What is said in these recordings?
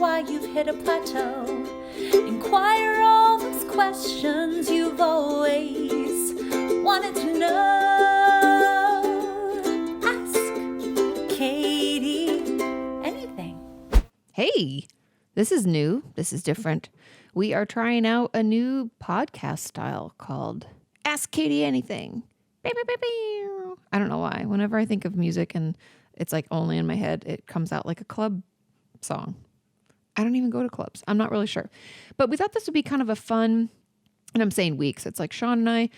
why you've hit a plateau. Inquire all those questions you've always wanted to know. Ask Kati anything. Hey, this is new. This is different. We are trying out a new podcast style called Ask Kati Anything. I don't know why. Whenever I think of music and it's like only in my head, it comes out like a club song. I don't even go to clubs. I'm not really sure. But we thought this would be kind of a fun, and I'm saying weeks, it's like Sean and I,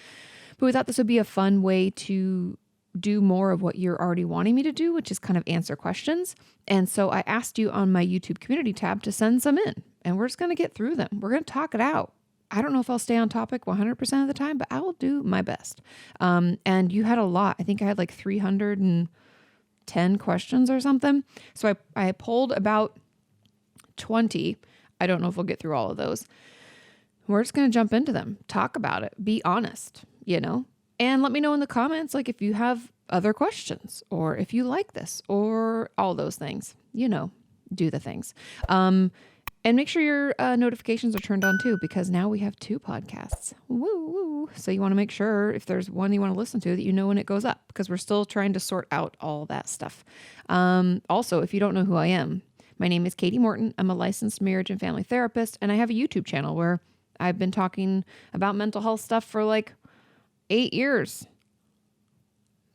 but we thought this would be a fun way to do more of what you're already wanting me to do, which is kind of answer questions. And so I asked you on my YouTube community tab to send some in, and we're just going to get through them. We're going to talk it out. I don't know if I'll stay on topic 100% of the time, but I will do my best. And you had a lot. I think I had like 310 questions or something. So I pulled about 20. I don't know if we'll get through all of those. We're just going to jump into them, talk about it, be honest, and let me know in the comments, like if you have other questions or if you like this or all those things, do the things. And make sure your notifications are turned on too, because now we have 2 podcasts. Woo woo. So you want to make sure if there's one you want to listen to that you know when it goes up, because we're still trying to sort out all that stuff. Also, if you don't know who I am, my name is Kati Morton. I'm a licensed marriage and family therapist, and I have a YouTube channel where I've been talking about mental health stuff for like 8 years.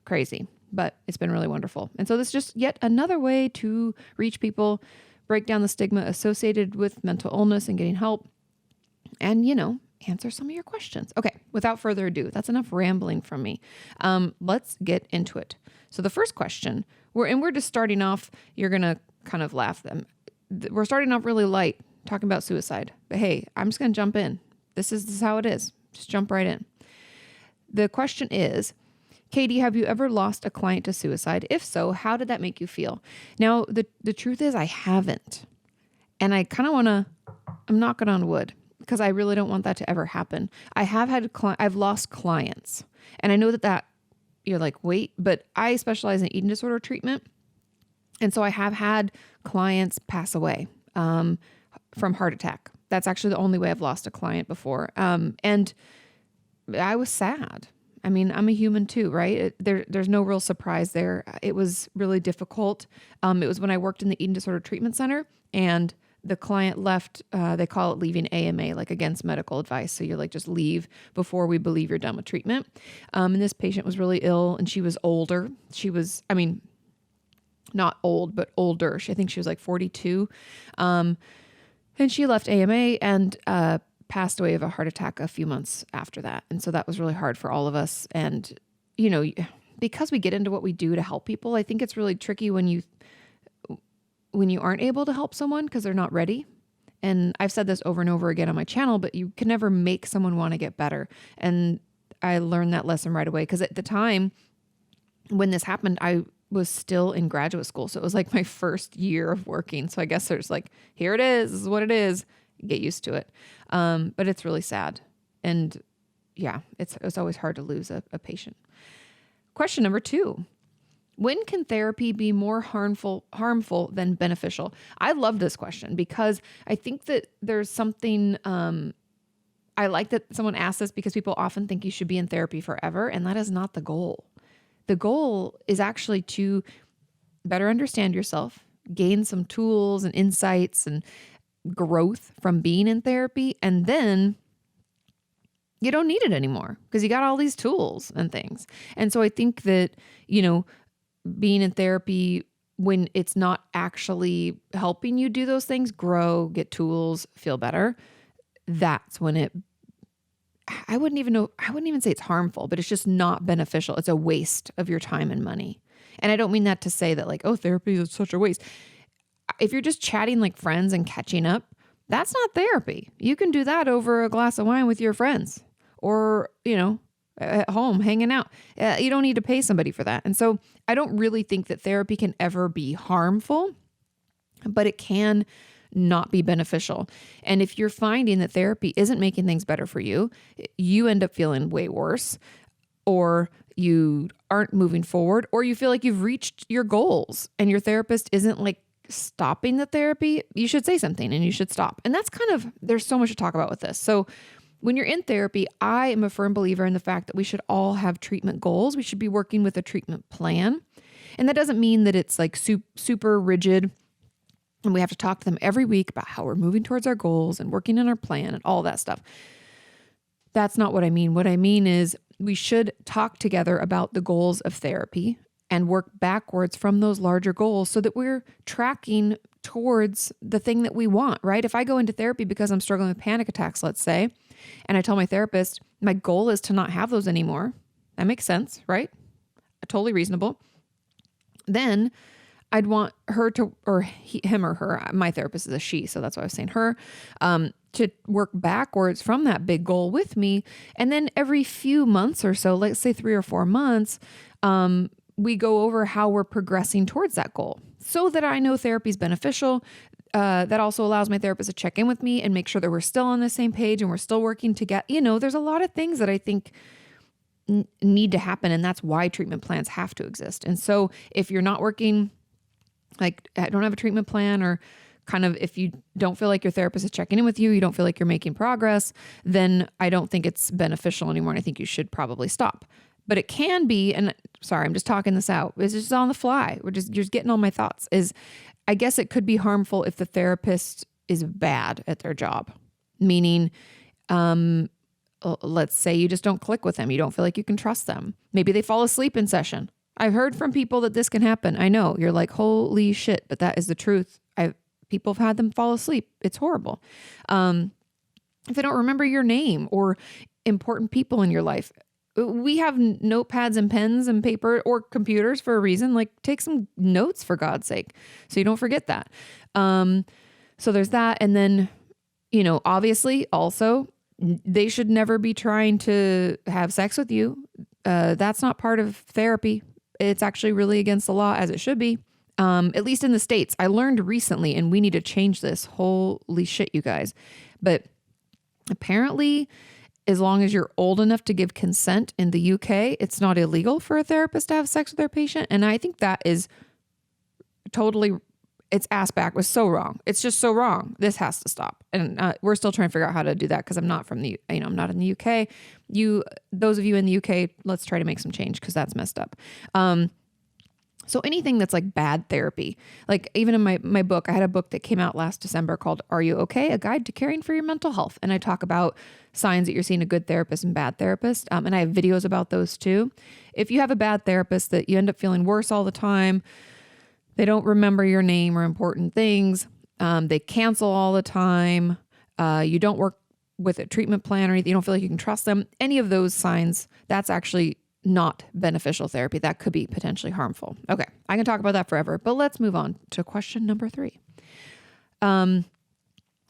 Crazy, but it's been really wonderful. And so this is just yet another way to reach people, break down the stigma associated with mental illness and getting help, and, answer some of your questions. Okay, without further ado, that's enough rambling from me. Let's get into it. So the first question, we're just starting off, you're going to kind of laugh them. We're starting off really light, talking about suicide. But hey, I'm just going to jump in. This is how it is. Just jump right in. The question is, Kati, have you ever lost a client to suicide? If so, how did that make you feel? Now, the truth is I haven't. And I kind of want to, I'm knocking on wood, because I really don't want that to ever happen. I have had, I've lost clients. And I know that you're like, wait, but I specialize in eating disorder treatment. And so I have had clients pass away from heart attack. That's actually the only way I've lost a client before. And I was sad. I mean, I'm a human too, right? There's no real surprise there. It was really difficult. It was when I worked in the eating disorder treatment center, and the client left, they call it leaving AMA, like against medical advice. So you're like, just leave before we believe you're done with treatment. And this patient was really ill, and she was older. She was, not old, but older. I think she was like 42. And she left AMA and passed away of a heart attack a few months after that. And so that was really hard for all of us. And, because we get into what we do to help people, I think it's really tricky when you aren't able to help someone because they're not ready. And I've said this over and over again on my channel, but you can never make someone want to get better. And I learned that lesson right away, because at the time when this happened, I was still in graduate school. So it was like my first year of working. So I guess there's like, here it is. This is what it is. Get used to it. But it's really sad. And yeah, it's always hard to lose a patient. Question number 2. When can therapy be more harmful than beneficial? I love this question because I think that there's something, I like that someone asked this, because people often think you should be in therapy forever. And that is not the goal. The goal is actually to better understand yourself, gain some tools and insights and growth from being in therapy. And then you don't need it anymore because you got all these tools and things. And so I think that, being in therapy when it's not actually helping you do those things, grow, get tools, feel better, that's when I wouldn't even say it's harmful, but it's just not beneficial. It's a waste of your time and money. And I don't mean that to say that like, oh, therapy is such a waste. If you're just chatting like friends and catching up, that's not therapy. You can do that over a glass of wine with your friends or, at home hanging out. You don't need to pay somebody for that. And so I don't really think that therapy can ever be harmful, but it can not be beneficial. And if you're finding that therapy isn't making things better for you, you end up feeling way worse, or you aren't moving forward, or you feel like you've reached your goals and your therapist isn't like stopping the therapy, you should say something and you should stop. And that's there's so much to talk about with this. So when you're in therapy, I am a firm believer in the fact that we should all have treatment goals. We should be working with a treatment plan. And that doesn't mean that it's like super rigid and we have to talk to them every week about how we're moving towards our goals and working on our plan and all that stuff. That's not what I mean. What I mean is we should talk together about the goals of therapy and work backwards from those larger goals so that we're tracking towards the thing that we want, right? If I go into therapy because I'm struggling with panic attacks, let's say, and I tell my therapist, my goal is to not have those anymore. That makes sense, right? Totally reasonable. Then I'd want her to, or him or her, my therapist is a she, so that's why I was saying her, to work backwards from that big goal with me. And then every few months or so, let's say 3 or 4 months, we go over how we're progressing towards that goal so that I know therapy is beneficial. That also allows my therapist to check in with me and make sure that we're still on the same page and we're still working together. There's a lot of things that I think need to happen, and that's why treatment plans have to exist. And so if you're not working, like I don't have a treatment plan, or kind of if you don't feel like your therapist is checking in with you, you don't feel like you're making progress, then I don't think it's beneficial anymore. And I think you should probably stop. But it can be, and sorry, I'm just talking this out. It's just on the fly. You're just getting all my thoughts. I guess it could be harmful if the therapist is bad at their job. Meaning, let's say you just don't click with them. You don't feel like you can trust them. Maybe they fall asleep in session. I've heard from people that this can happen. I know you're like, holy shit, but that is the truth. People have had them fall asleep. It's horrible. If they don't remember your name or important people in your life. We have notepads and pens and paper or computers for a reason. Like take some notes for God's sake, so you don't forget that. So there's that. And then, obviously also they should never be trying to have sex with you. That's not part of therapy. It's actually really against the law, as it should be. At least in the States. I learned recently, and we need to change this. Holy shit, you guys. But apparently, as long as you're old enough to give consent in the UK, it's not illegal for a therapist to have sex with their patient. And I think that is totally, it's ass back was so wrong. It's just so wrong. This has to stop. And we're still trying to figure out how to do that because I'm not from I'm not in the UK. Those of you in the UK, let's try to make some change because that's messed up. So anything that's like bad therapy, like even in my book, I had a book that came out last December called Are You Okay? A Guide to Caring for Your Mental Health. And I talk about signs that you're seeing a good therapist and bad therapist. And I have videos about those too. If you have a bad therapist that you end up feeling worse all the time, they don't remember your name or important things, they cancel all the time, you don't work with a treatment plan or anything, you don't feel like you can trust them, any of those signs, that's actually not beneficial therapy. That could be potentially harmful. Okay, I can talk about that forever, but let's move on to question number 3. And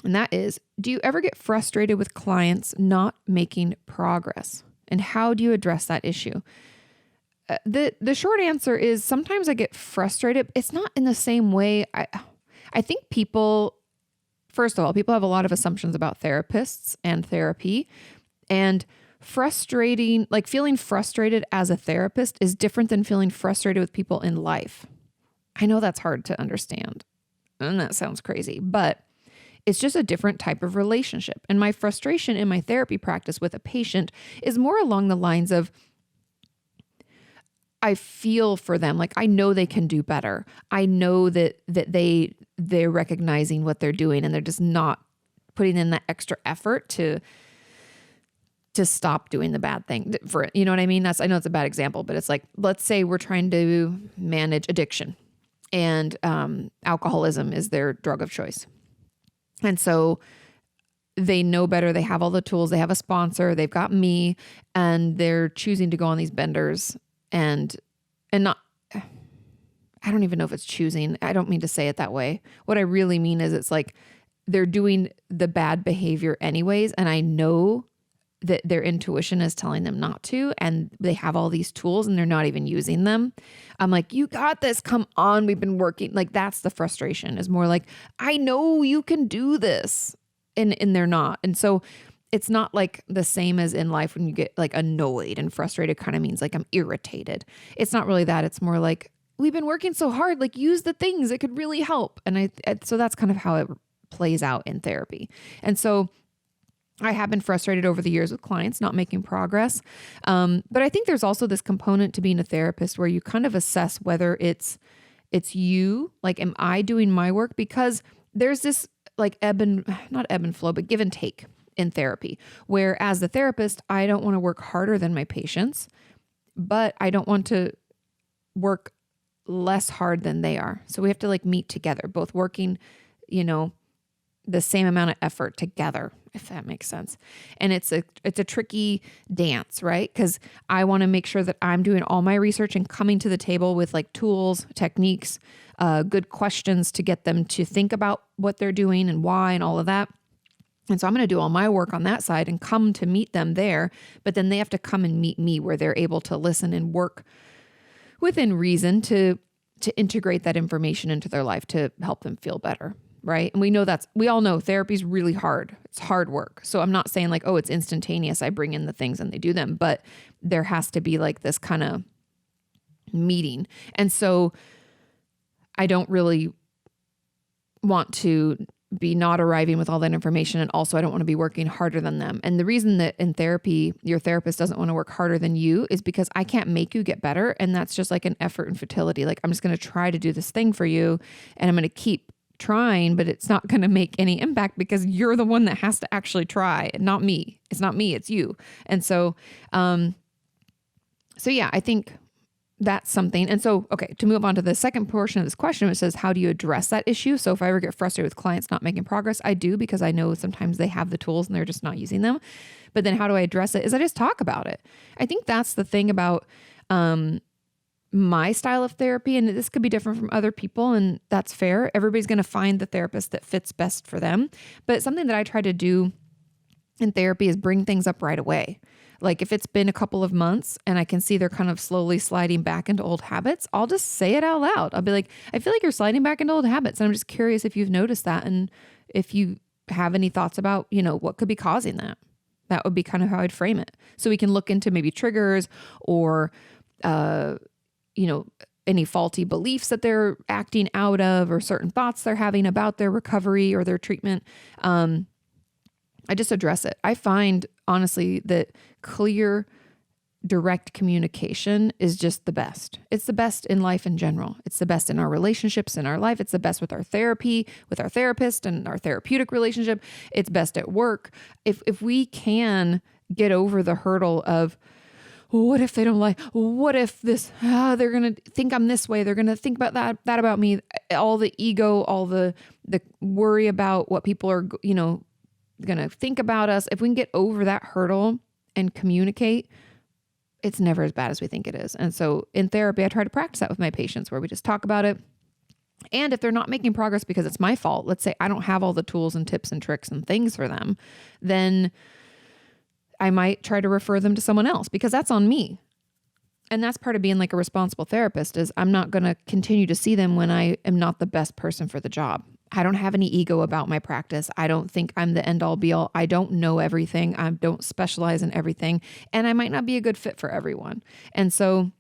that is, do you ever get frustrated with clients not making progress? And how do you address that issue? The short answer is sometimes I get frustrated. It's not in the same way. I think first of all, people have a lot of assumptions about therapists and therapy, and feeling frustrated as a therapist is different than feeling frustrated with people in life. I know that's hard to understand and that sounds crazy, but it's just a different type of relationship. And my frustration in my therapy practice with a patient is more along the lines of, I feel for them. Like I know they can do better. I know that they're recognizing what they're doing and they're just not putting in that extra effort to stop doing the bad thing for it. You know what I mean? I know it's a bad example, but it's like, let's say we're trying to manage addiction and alcoholism is their drug of choice. And so they know better. They have all the tools. They have a sponsor. They've got me, and they're choosing to go on these benders and not, I don't even know if it's choosing. I don't mean to say it that way. What I really mean is it's like they're doing the bad behavior anyways. And I know that their intuition is telling them not to, and they have all these tools and they're not even using them. I'm like, you got this. Come on. We've been working. Like that's the frustration, is more like, I know you can do this. And they're not. And so it's not like the same as in life when you get like annoyed and frustrated kind of means like I'm irritated. It's not really that. It's more like we've been working so hard, like use the things that could really help. And so that's kind of how it plays out in therapy. And so I have been frustrated over the years with clients not making progress. But I think there's also this component to being a therapist where you kind of assess whether it's you, like, am I doing my work? Because there's this like not ebb and flow, but give and take in therapy, where as the therapist, I don't want to work harder than my patients, but I don't want to work less hard than they are. So we have to like meet together, both working, the same amount of effort together, if that makes sense. And it's a tricky dance, right? Because I want to make sure that I'm doing all my research and coming to the table with like tools, techniques, good questions to get them to think about what they're doing and why and all of that. And so I'm going to do all my work on that side and come to meet them there. But then they have to come and meet me where they're able to listen and work within reason to integrate that information into their life to help them feel better. Right. And we all know therapy is really hard. It's hard work. So I'm not saying like, oh, it's instantaneous. I bring in the things and they do them, but there has to be like this kind of meeting. And so I don't really want to be not arriving with all that information. And also I don't want to be working harder than them. And the reason that in therapy, your therapist doesn't want to work harder than you is because I can't make you get better. And that's just like an effort and futility. Like I'm just going to try to do this thing for you and I'm going to keep trying, but it's not going to make any impact because you're the one that has to actually try, not me. It's not me, it's you. And so, yeah, I think that's something. And so, okay, to move on to the second portion of this question, it says, how do you address that issue? So if I ever get frustrated with clients not making progress, I do, because I know sometimes they have the tools and they're just not using them. But then how do I address it? Is I just talk about it. I think that's the thing about, my style of therapy, and this could be different from other people, and that's fair. Everybody's going to find the therapist that fits best for them. But something that I try to do in therapy is bring things up right away. Like if it's been a couple of months and I can see they're kind of slowly sliding back into old habits, I'll just say it out loud. I'll be like, I feel like you're sliding back into old habits. And I'm just curious if you've noticed that and if you have any thoughts about, what could be causing that. That would be kind of how I'd frame it. So we can look into maybe triggers or, any faulty beliefs that they're acting out of or certain thoughts they're having about their recovery or their treatment. I just address it. I find, honestly, that clear, direct communication is just the best. It's the best in life in general. It's the best in our relationships in our life. It's the best with our therapy, with our therapist and our therapeutic relationship. It's best at work. If we can get over the hurdle of, what if they don't like, what if this, they're going to think I'm this way. They're going to think about that about me, all the ego, all the worry about what people are, going to think about us. If we can get over that hurdle and communicate, it's never as bad as we think it is. And so in therapy, I try to practice that with my patients where we just talk about it. And if they're not making progress because it's my fault, let's say I don't have all the tools and tips and tricks and things for them, then I might try to refer them to someone else because that's on me. And that's part of being like a responsible therapist is I'm not going to continue to see them when I am not the best person for the job. I don't have any ego about my practice. I don't think I'm the end all be all. I don't know everything. I don't specialize in everything. And I might not be a good fit for everyone. And so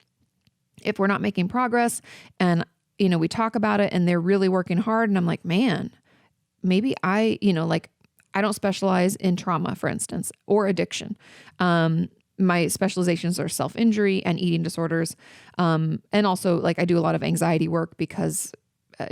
if we're not making progress and, we talk about it and they're really working hard and I'm like, man, maybe I don't specialize in trauma, for instance, or addiction. My specializations are self-injury and eating disorders. And also I do a lot of anxiety work because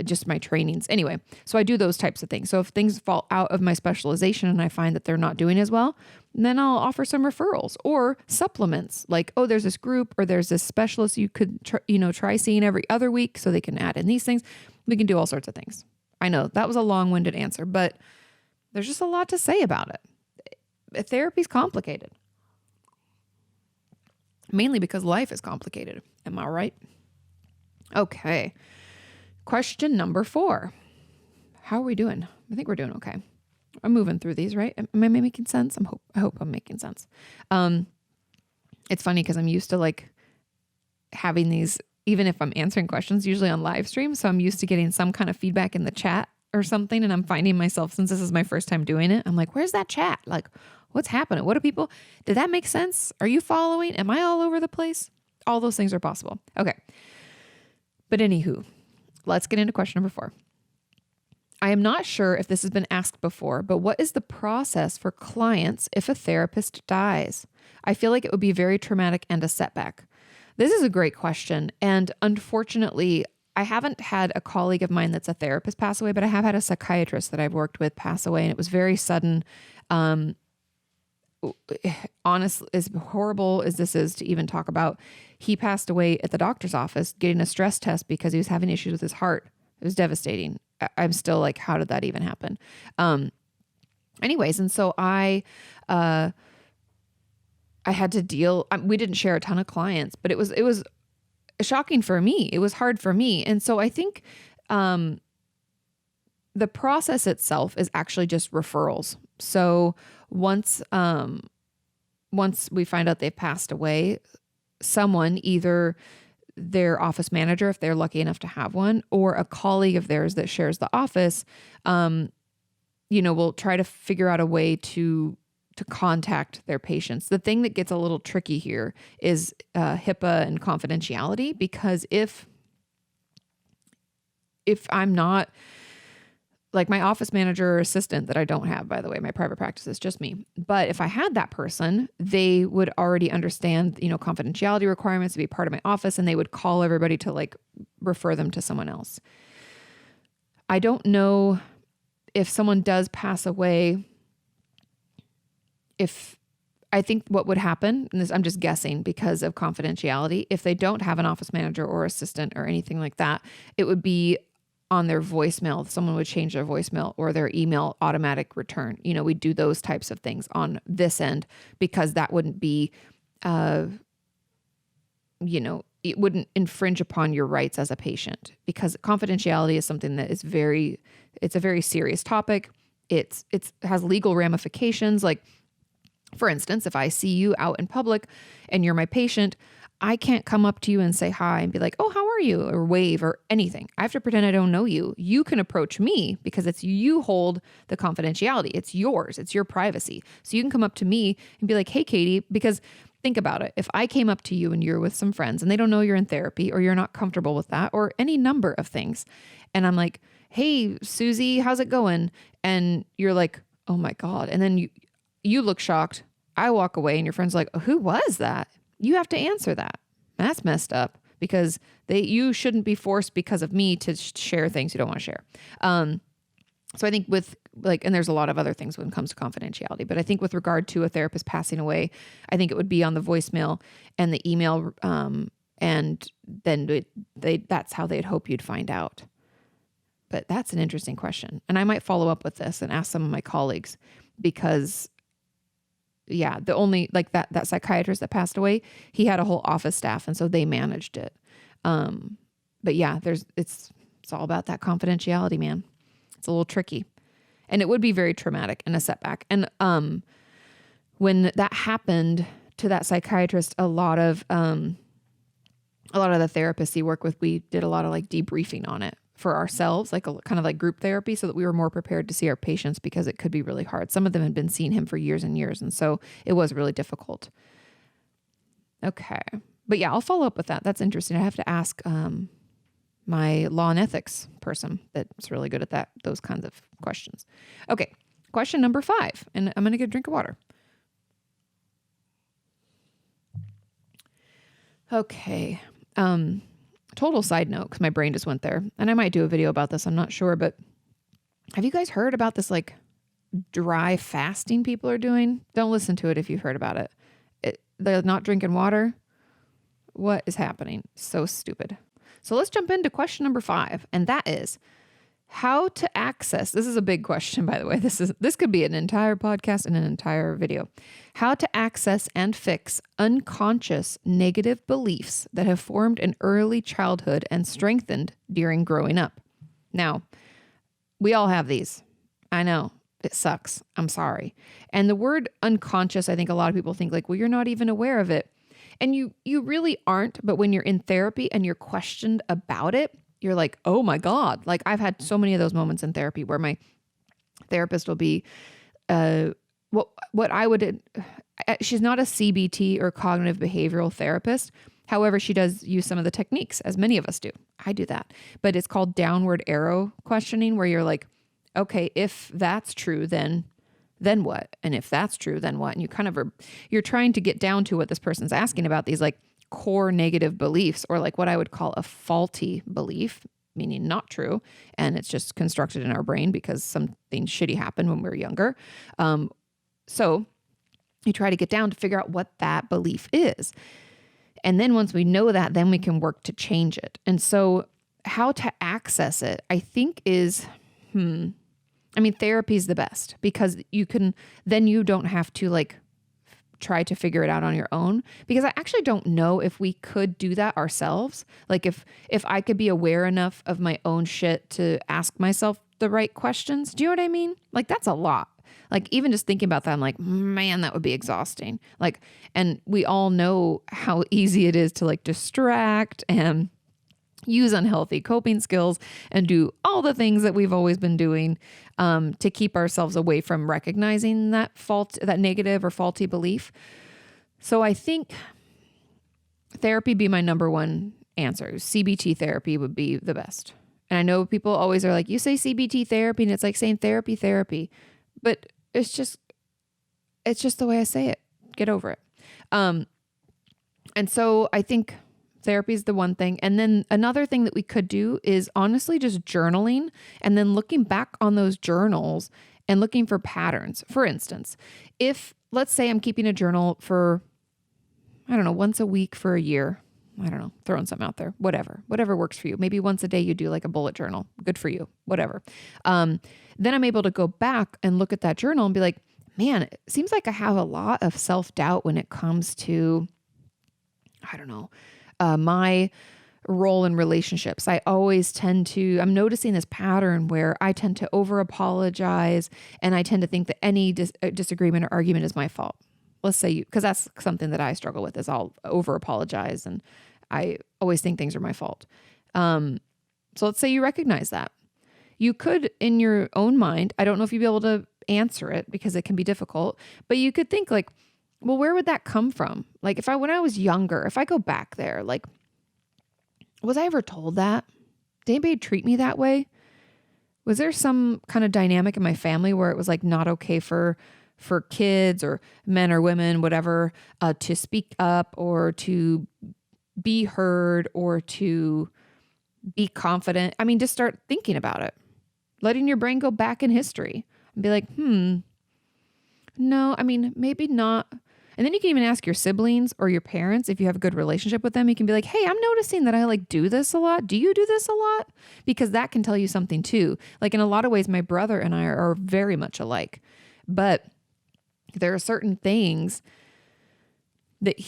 just my trainings. Anyway, so I do those types of things. So if things fall out of my specialization and I find that they're not doing as well, then I'll offer some referrals or supplements like, oh, there's this group or there's this specialist you could, try seeing every other week so they can add in these things. We can do all sorts of things. I know that was a long-winded answer, but there's just a lot to say about it. Therapy's complicated. Mainly because life is complicated. Am I right? Okay. Question number 4. How are we doing? I think we're doing okay. I'm moving through these, right? Am I making sense? I hope I'm making sense. It's funny because I'm used to having these, even if I'm answering questions, usually on live stream. So I'm used to getting some kind of feedback in the chat or something. And I'm finding myself, since this is my first time doing it, I'm like, where's that chat? What's happening? What do people, did that make sense? Are you following? Am I all over the place? All those things are possible. Okay. But anywho, let's get into question number 4. I am not sure if this has been asked before, but what is the process for clients if a therapist dies? I feel like it would be very traumatic and a setback. This is a great question. And unfortunately, I haven't had a colleague of mine that's a therapist pass away, but I have had a psychiatrist that I've worked with pass away, and it was very sudden. Honestly, as horrible as this is to even talk about, he passed away at the doctor's office getting a stress test because he was having issues with his heart. It was devastating. I'm still like, how did that even happen? Anyways, and so I had to deal. We didn't share a ton of clients, but it was shocking for me. It was hard for me, and so I think the process itself is actually just referrals. So once we find out they've passed away, someone, either their office manager, if they're lucky enough to have one, or a colleague of theirs that shares the office, will try to figure out a way to contact their patients. The thing that gets a little tricky here is HIPAA and confidentiality, because if I'm not, like, my office manager or assistant that I don't have, by the way, my private practice is just me. But if I had that person, they would already understand, confidentiality requirements to be part of my office, and they would call everybody to like refer them to someone else. I don't know if someone does pass away, I think what would happen, and this, I'm just guessing because of confidentiality, if they don't have an office manager or assistant or anything like that, it would be on their voicemail. Someone would change their voicemail or their email automatic return. We do those types of things on this end, because that wouldn't be, it wouldn't infringe upon your rights as a patient, because confidentiality is something that is it's a very serious topic. It has legal ramifications. Like, for instance, if I see you out in public and you're my patient, I can't come up to you and say hi and be like, oh, how are you? Or wave or anything. I have to pretend I don't know you. You can approach me because it's you hold the confidentiality. It's yours. It's your privacy. So you can come up to me and be like, hey, Katie, because think about it. If I came up to you and you're with some friends and they don't know you're in therapy, or you're not comfortable with that, or any number of things, and I'm like, hey, Susie, how's it going? And you're like, oh my God. And then you look shocked. I walk away and your friend's like, oh, who was that? You have to answer that. That's messed up, because you shouldn't be forced because of me to share things you don't want to share. So I think with and there's a lot of other things when it comes to confidentiality, but I think with regard to a therapist passing away, I think it would be on the voicemail and the email. And then that's how they'd hope you'd find out. But that's an interesting question. And I might follow up with this and ask some of my colleagues, because the only that psychiatrist that passed away, he had a whole office staff, and so they managed it. But yeah, it's all about that confidentiality, man. It's a little tricky, and it would be very traumatic and a setback. And when that happened to that psychiatrist, a lot of the therapists he worked with, we did a lot of debriefing on it for ourselves, kind of like group therapy, so that we were more prepared to see our patients, because it could be really hard. Some of them had been seeing him for years and years, and so it was really difficult. Okay. But yeah, I'll follow up with that. That's interesting. I have to ask my law and ethics person that's really good at those kinds of questions. Okay. Question number 5, and I'm going to get a drink of water. Okay. Total side note, because my brain just went there, and I might do a video about this, I'm not sure, but have you guys heard about this dry fasting people are doing? Don't listen to it if you've heard about it. They're not drinking water. What is happening? So stupid. So let's jump into question number 5, and that is how to access. This is a big question, by the way. This could be an entire podcast and an entire video. How to access and fix unconscious negative beliefs that have formed in early childhood and strengthened during growing up. Now, we all have these. I know it sucks. I'm sorry. And the word unconscious, I think a lot of people think well, you're not even aware of it. And you really aren't. But when you're in therapy and you're questioned about it, you're like, oh my God. I've had so many of those moments in therapy where my therapist will be, what I would, she's not a CBT or cognitive behavioral therapist, However, she does use some of the techniques, as many of us do. I do that. But it's called downward arrow questioning, where you're like, okay, if that's true, then what? And if that's true, then what? And you kind of you're trying to get down to what this person's asking about, these like core negative beliefs, or like what I would call a faulty belief, meaning not true. And it's just constructed in our brain because something shitty happened when we were younger. So you try to get down to figure out what that belief is. And then once we know that, then we can work to change it. And so how to access it, I think is, therapy is the best, because then you don't have to like try to figure it out on your own, because I actually don't know if we could do that ourselves. Like if I could be aware enough of my own shit to ask myself the right questions. Do you know what I mean? Like that's a lot. Like even just thinking about that, I'm like, man, that would be exhausting. Like, and we all know how easy it is to like distract and use unhealthy coping skills and do all the things that we've always been doing to keep ourselves away from recognizing that negative or faulty belief. So I think therapy be my number one answer. CBT therapy would be the best. And I know people always are like, you say CBT therapy and it's like saying therapy, but it's just the way I say it. Get over it. And so I think therapy is the one thing. And then another thing that we could do is honestly just journaling, and then looking back on those journals and looking for patterns. For instance, if let's say I'm keeping a journal for, I don't know, once a week for a year, I don't know, throwing something out there, whatever works for you. Maybe once a day you do like a bullet journal. Good for you, whatever. Then I'm able to go back and look at that journal and be like, man, it seems like I have a lot of self-doubt when it comes to, I don't know, my role in relationships. I always I'm noticing this pattern where I tend to over apologize, and I tend to think that any disagreement or argument is my fault. Let's say because that's something that I struggle with, is I'll over apologize and I always think things are my fault. So let's say you recognize that. You could, in your own mind, I don't know if you'd be able to answer it because it can be difficult, but you could think like, well, where would that come from? Like when I was younger, if I go back there, like, was I ever told that? Did anybody treat me that way? Was there some kind of dynamic in my family where it was like not okay for kids or men or women, whatever, to speak up or to be heard or to be confident? I mean, just start thinking about it, letting your brain go back in history and be like, no, I mean, maybe not. And then you can even ask your siblings or your parents, if you have a good relationship with them, you can be like, hey, I'm noticing that I like do this a lot. Do you do this a lot? Because that can tell you something too. Like in a lot of ways, my brother and I are very much alike, but there are certain things that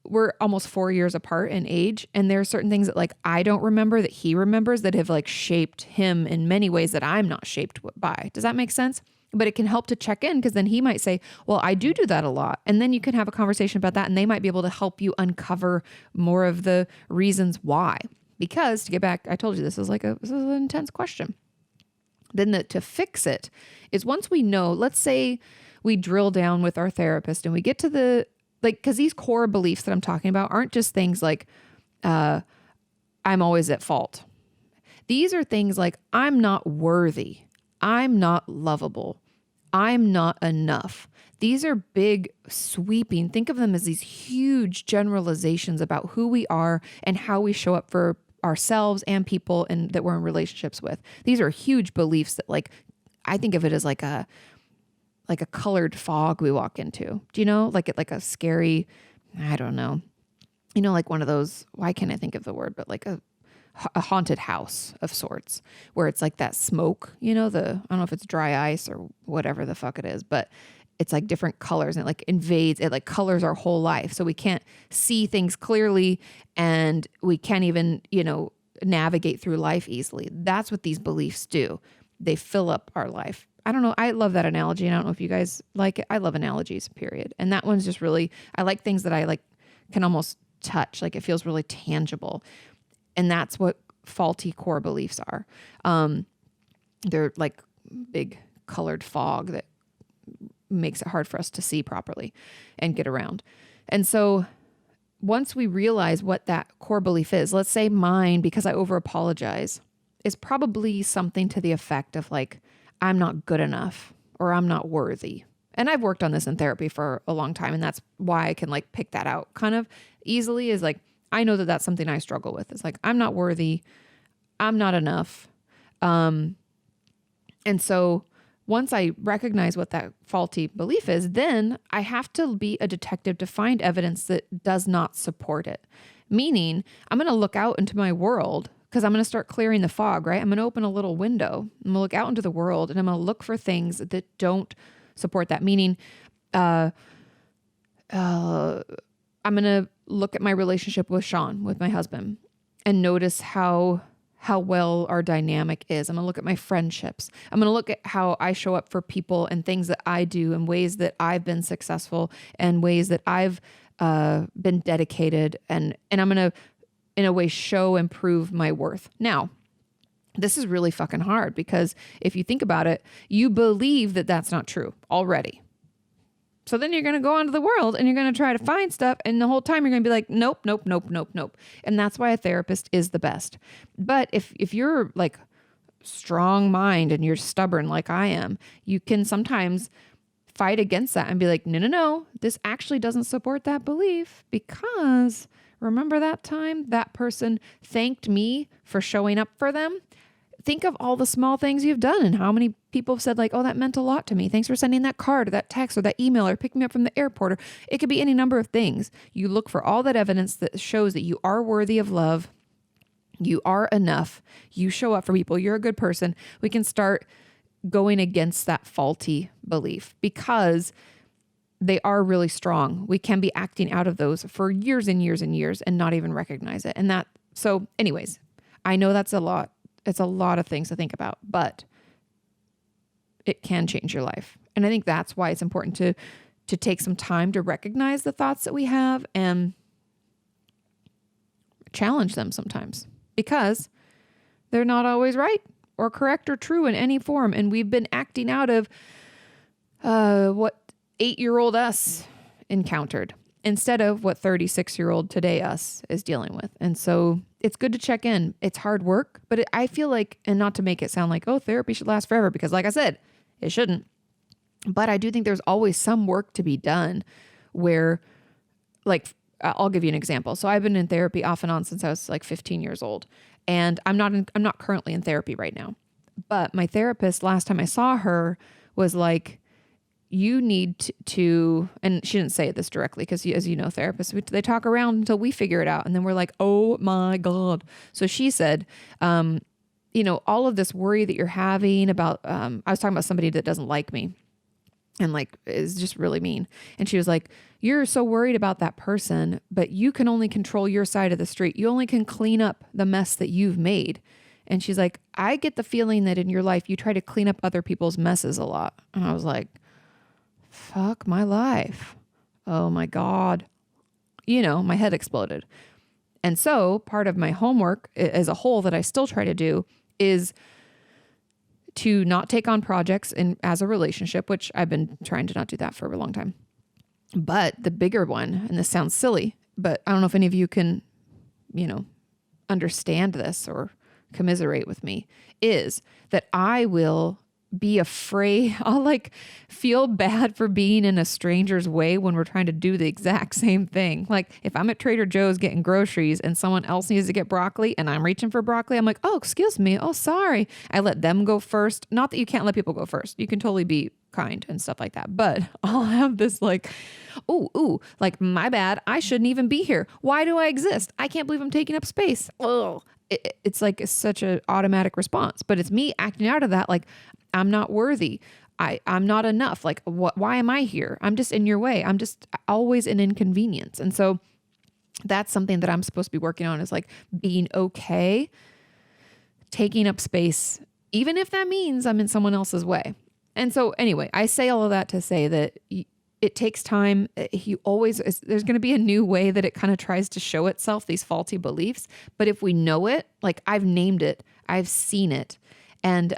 we're almost 4 years apart in age. And there are certain things that like, I don't remember that he remembers that have like shaped him in many ways that I'm not shaped by. Does that make sense? But it can help to check in, because then he might say, well, I do that a lot. And then you can have a conversation about that, and they might be able to help you uncover more of the reasons why. Because to get back, I told you this is an intense question. Then to fix it is, once we know, let's say we drill down with our therapist and we get to because these core beliefs that I'm talking about aren't just things like, I'm always at fault. These are things like, I'm not worthy. I'm not lovable. I'm not enough. These are big, sweeping, think of them as these huge generalizations about who we are and how we show up for ourselves and people that we're in relationships with. These are huge beliefs that I think of it as like a colored fog we walk into. Do you know? Like a scary, I don't know. You know, like one of those, why can't I think of the word, but like a haunted house of sorts, where it's like that smoke, I don't know if it's dry ice or whatever the fuck it is, but it's like different colors and it like invades, it like colors our whole life. So we can't see things clearly and we can't even, navigate through life easily. That's what these beliefs do. They fill up our life. I don't know. I love that analogy. And I don't know if you guys like it. I love analogies, period. And that one's just really, I like things that I can almost touch. Like it feels really tangible. And that's what faulty core beliefs are. They're like big colored fog that makes it hard for us to see properly and get around. And so once we realize what that core belief is, let's say mine, because I over apologize, is probably something to the effect of like, I'm not good enough or I'm not worthy. And I've worked on this in therapy for a long time. And that's why I can like pick that out kind of easily, is like, I know that that's something I struggle with. It's like, I'm not worthy. I'm not enough. And so once I recognize what that faulty belief is, then I have to be a detective to find evidence that does not support it. Meaning, I'm going to look out into my world because I'm going to start clearing the fog, right? I'm going to open a little window. I'm going to look out into the world and I'm going to look for things that don't support that. Meaning, I'm going to look at my relationship with Sean, with my husband, and notice how well our dynamic is. I'm going to look at my friendships. I'm going to look at how I show up for people and things that I do and ways that I've been successful and ways that I've been dedicated. And I'm going to, in a way, show and prove my worth. Now, this is really fucking hard because if you think about it, you believe that that's not true already. So then you're going to go onto the world and you're going to try to find stuff. And the whole time you're going to be like, nope, nope, nope, nope, nope. And that's why a therapist is the best. But if you're like strong mind and you're stubborn like I am, you can sometimes fight against that and be like, no, this actually doesn't support that belief because remember that time that person thanked me for showing up for them? Think of all the small things you've done and how many people have said like, oh, that meant a lot to me. Thanks for sending that card or that text or that email or picking me up from the airport. Or it could be any number of things. You look for all that evidence that shows that you are worthy of love. You are enough. You show up for people. You're a good person. We can start going against that faulty belief because they are really strong. We can be acting out of those for years and years and years and not even recognize it. So anyways, I know that's a lot. It's a lot of things to think about, but it can change your life. And I think that's why it's important to take some time to recognize the thoughts that we have and challenge them sometimes because they're not always right or correct or true in any form. And we've been acting out of what 8-year-old us encountered instead of what 36-year-old today us is dealing with. And so it's good to check in. It's hard work, but I feel like, and not to make it sound like, oh, therapy should last forever, because like I said, it shouldn't. But I do think there's always some work to be done where, like, I'll give you an example. So I've been in therapy off and on since I was like 15 years old, and I'm not currently in therapy right now. But my therapist, last time I saw her, was like, you need to, and she didn't say this directly because as you know, therapists, they talk around until we figure it out. And then we're like, oh my God. So she said, all of this worry that you're having about, I was talking about somebody that doesn't like me and like is just really mean. And she was like, you're so worried about that person, but you can only control your side of the street. You only can clean up the mess that you've made. And she's like, I get the feeling that in your life, you try to clean up other people's messes a lot. And I was like, fuck my life. Oh my God. My head exploded. And so part of my homework as a whole that I still try to do is to not take on projects as a relationship, which I've been trying to not do that for a long time. But the bigger one, and this sounds silly, but I don't know if any of you can, understand this or commiserate with me, is that I will be afraid. I'll like feel bad for being in a stranger's way when we're trying to do the exact same thing. Like if I'm at Trader Joe's getting groceries and someone else needs to get broccoli and I'm reaching for broccoli, I'm like, oh, excuse me. Oh, sorry. I let them go first. Not that you can't let people go first. You can totally be kind and stuff like that. But I'll have this like, like my bad. I shouldn't even be here. Why do I exist? I can't believe I'm taking up space. Oh, it's like such an automatic response, but it's me acting out of that. Like, I'm not worthy. I'm not enough. Like, why am I here? I'm just in your way. I'm just always an inconvenience. And so that's something that I'm supposed to be working on, is like being okay, taking up space, even if that means I'm in someone else's way. And so anyway, I say all of that to say that it takes time. There's going to be a new way that it kind of tries to show itself, these faulty beliefs. But if we know it, like I've named it, I've seen it, and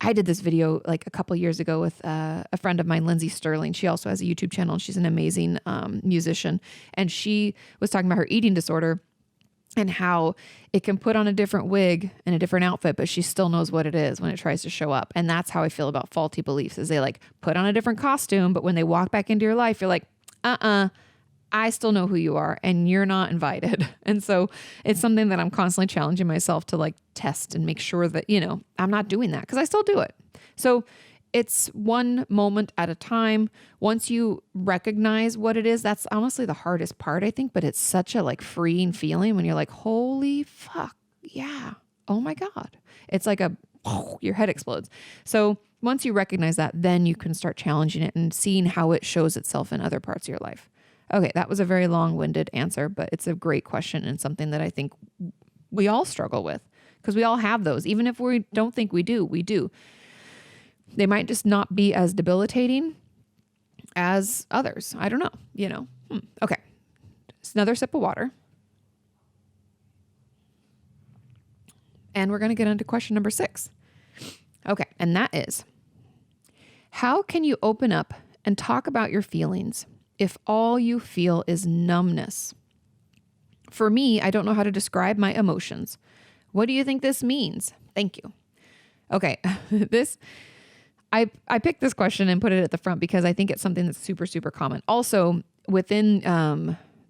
I did this video like a couple years ago with a friend of mine, Lindsay Sterling. She also has a YouTube channel and she's an amazing musician. And she was talking about her eating disorder and how it can put on a different wig and a different outfit, but she still knows what it is when it tries to show up. And that's how I feel about faulty beliefs, is they like put on a different costume, but when they walk back into your life, you're like, I still know who you are and you're not invited. And so it's something that I'm constantly challenging myself to like test and make sure that, I'm not doing that, because I still do it. So it's one moment at a time. Once you recognize what it is, that's honestly the hardest part, I think, but it's such a like freeing feeling when you're like, holy fuck. Yeah. Oh my God. It's like your head explodes. So once you recognize that, then you can start challenging it and seeing how it shows itself in other parts of your life. Okay, that was a very long-winded answer, but it's a great question and something that I think we all struggle with, because we all have those. Even if we don't think we do, we do. They might just not be as debilitating as others. I don't know, Okay, just another sip of water. And we're going to get into question number 6. Okay, and that is, how can you open up and talk about your feelings if all you feel is numbness? For me, I don't know how to describe my emotions. What do you think this means? Thank you. Okay, I picked this question and put it at the front because I think it's something that's super, super common. Also, within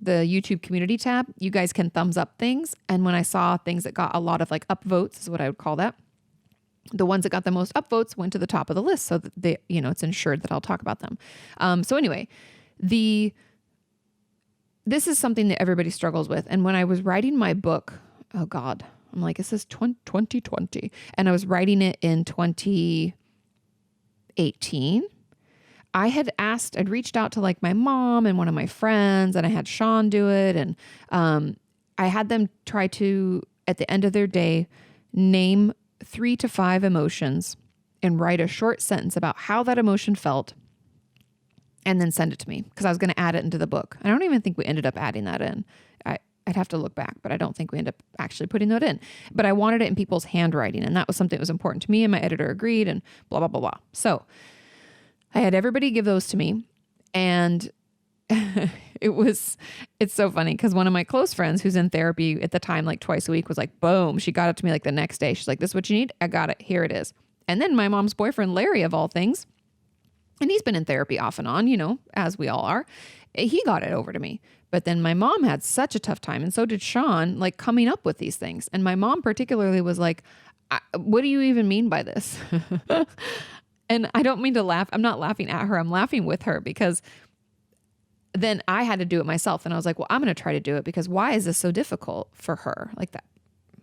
the YouTube community tab, you guys can thumbs up things. And when I saw things that got a lot of like upvotes, is what I would call that, the ones that got the most upvotes went to the top of the list, so that they, it's ensured that I'll talk about them. So anyway, this is something that everybody struggles with. And when I was writing my book, oh God, I'm like, it says 2020. And I was writing it in 2018. I'd reached out to like my mom and one of my friends, and I had Sean do it. And I had them try to, at the end of their day, name 3 to 5 emotions and write a short sentence about how that emotion felt, and then send it to me, because I was going to add it into the book. I don't even think we ended up adding that in. I'd have to look back, but I don't think we ended up actually putting that in. But I wanted it in people's handwriting, and that was something that was important to me, and my editor agreed, and blah, blah, blah, blah. So I had everybody give those to me, and it's so funny, because one of my close friends who's in therapy at the time, like twice a week, was like, boom, she got it to me like the next day. She's like, this is what you need? I got it. Here it is. And then my mom's boyfriend, Larry, of all things, and he's been in therapy off and on, as we all are, he got it over to me. But then my mom had such a tough time, and so did Sean, like coming up with these things. And my mom particularly was like, what do you even mean by this? And I don't mean to laugh. I'm not laughing at her. I'm laughing with her, because then I had to do it myself. And I was like, well, I'm going to try to do it, because why is this so difficult for her? Like that.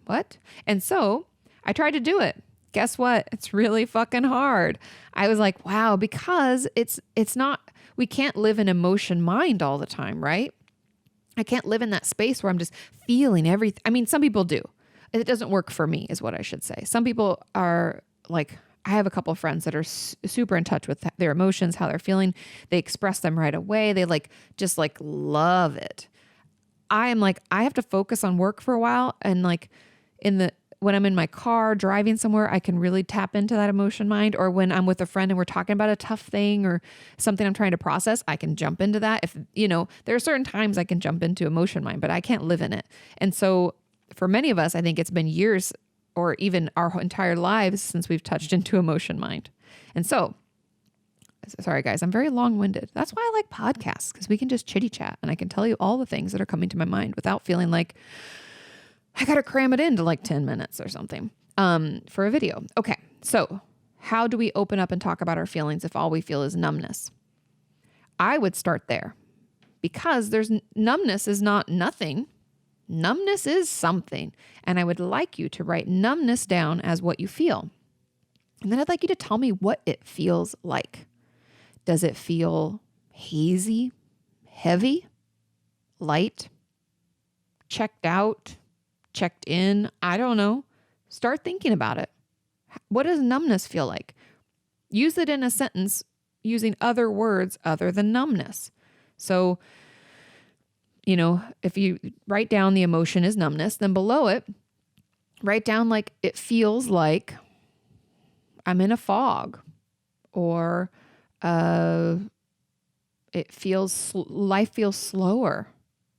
What? And so I tried to do it. Guess what? It's really fucking hard. I was like, wow, because it's not, we can't live in emotion mind all the time, right? I can't live in that space where I'm just feeling everything. I mean, some people do. It doesn't work for me, is what I should say. Some people are like, I have a couple of friends that are super in touch with their emotions, how they're feeling. They express them right away. They just love it. I am like, I have to focus on work for a while. And like when I'm in my car driving somewhere, I can really tap into that emotion mind. Or when I'm with a friend and we're talking about a tough thing or something I'm trying to process, I can jump into that. If, there are certain times I can jump into emotion mind, but I can't live in it. And so for many of us, I think it's been years or even our entire lives since we've touched into emotion mind. And so, sorry guys, I'm very long-winded. That's why I like podcasts, because we can just chitty chat and I can tell you all the things that are coming to my mind without feeling like I got to cram it into like 10 minutes or something for a video. Okay. So how do we open up and talk about our feelings if all we feel is numbness? I would start there, because numbness is not nothing. Numbness is something. And I would like you to write numbness down as what you feel. And then I'd like you to tell me what it feels like. Does it feel hazy, heavy, light, checked out, checked in? I don't know. Start thinking about it. What does numbness feel like? Use it in a sentence using other words other than numbness. So, if you write down the emotion is numbness, then below it, write down like it feels like, I'm in a fog, or life feels slower.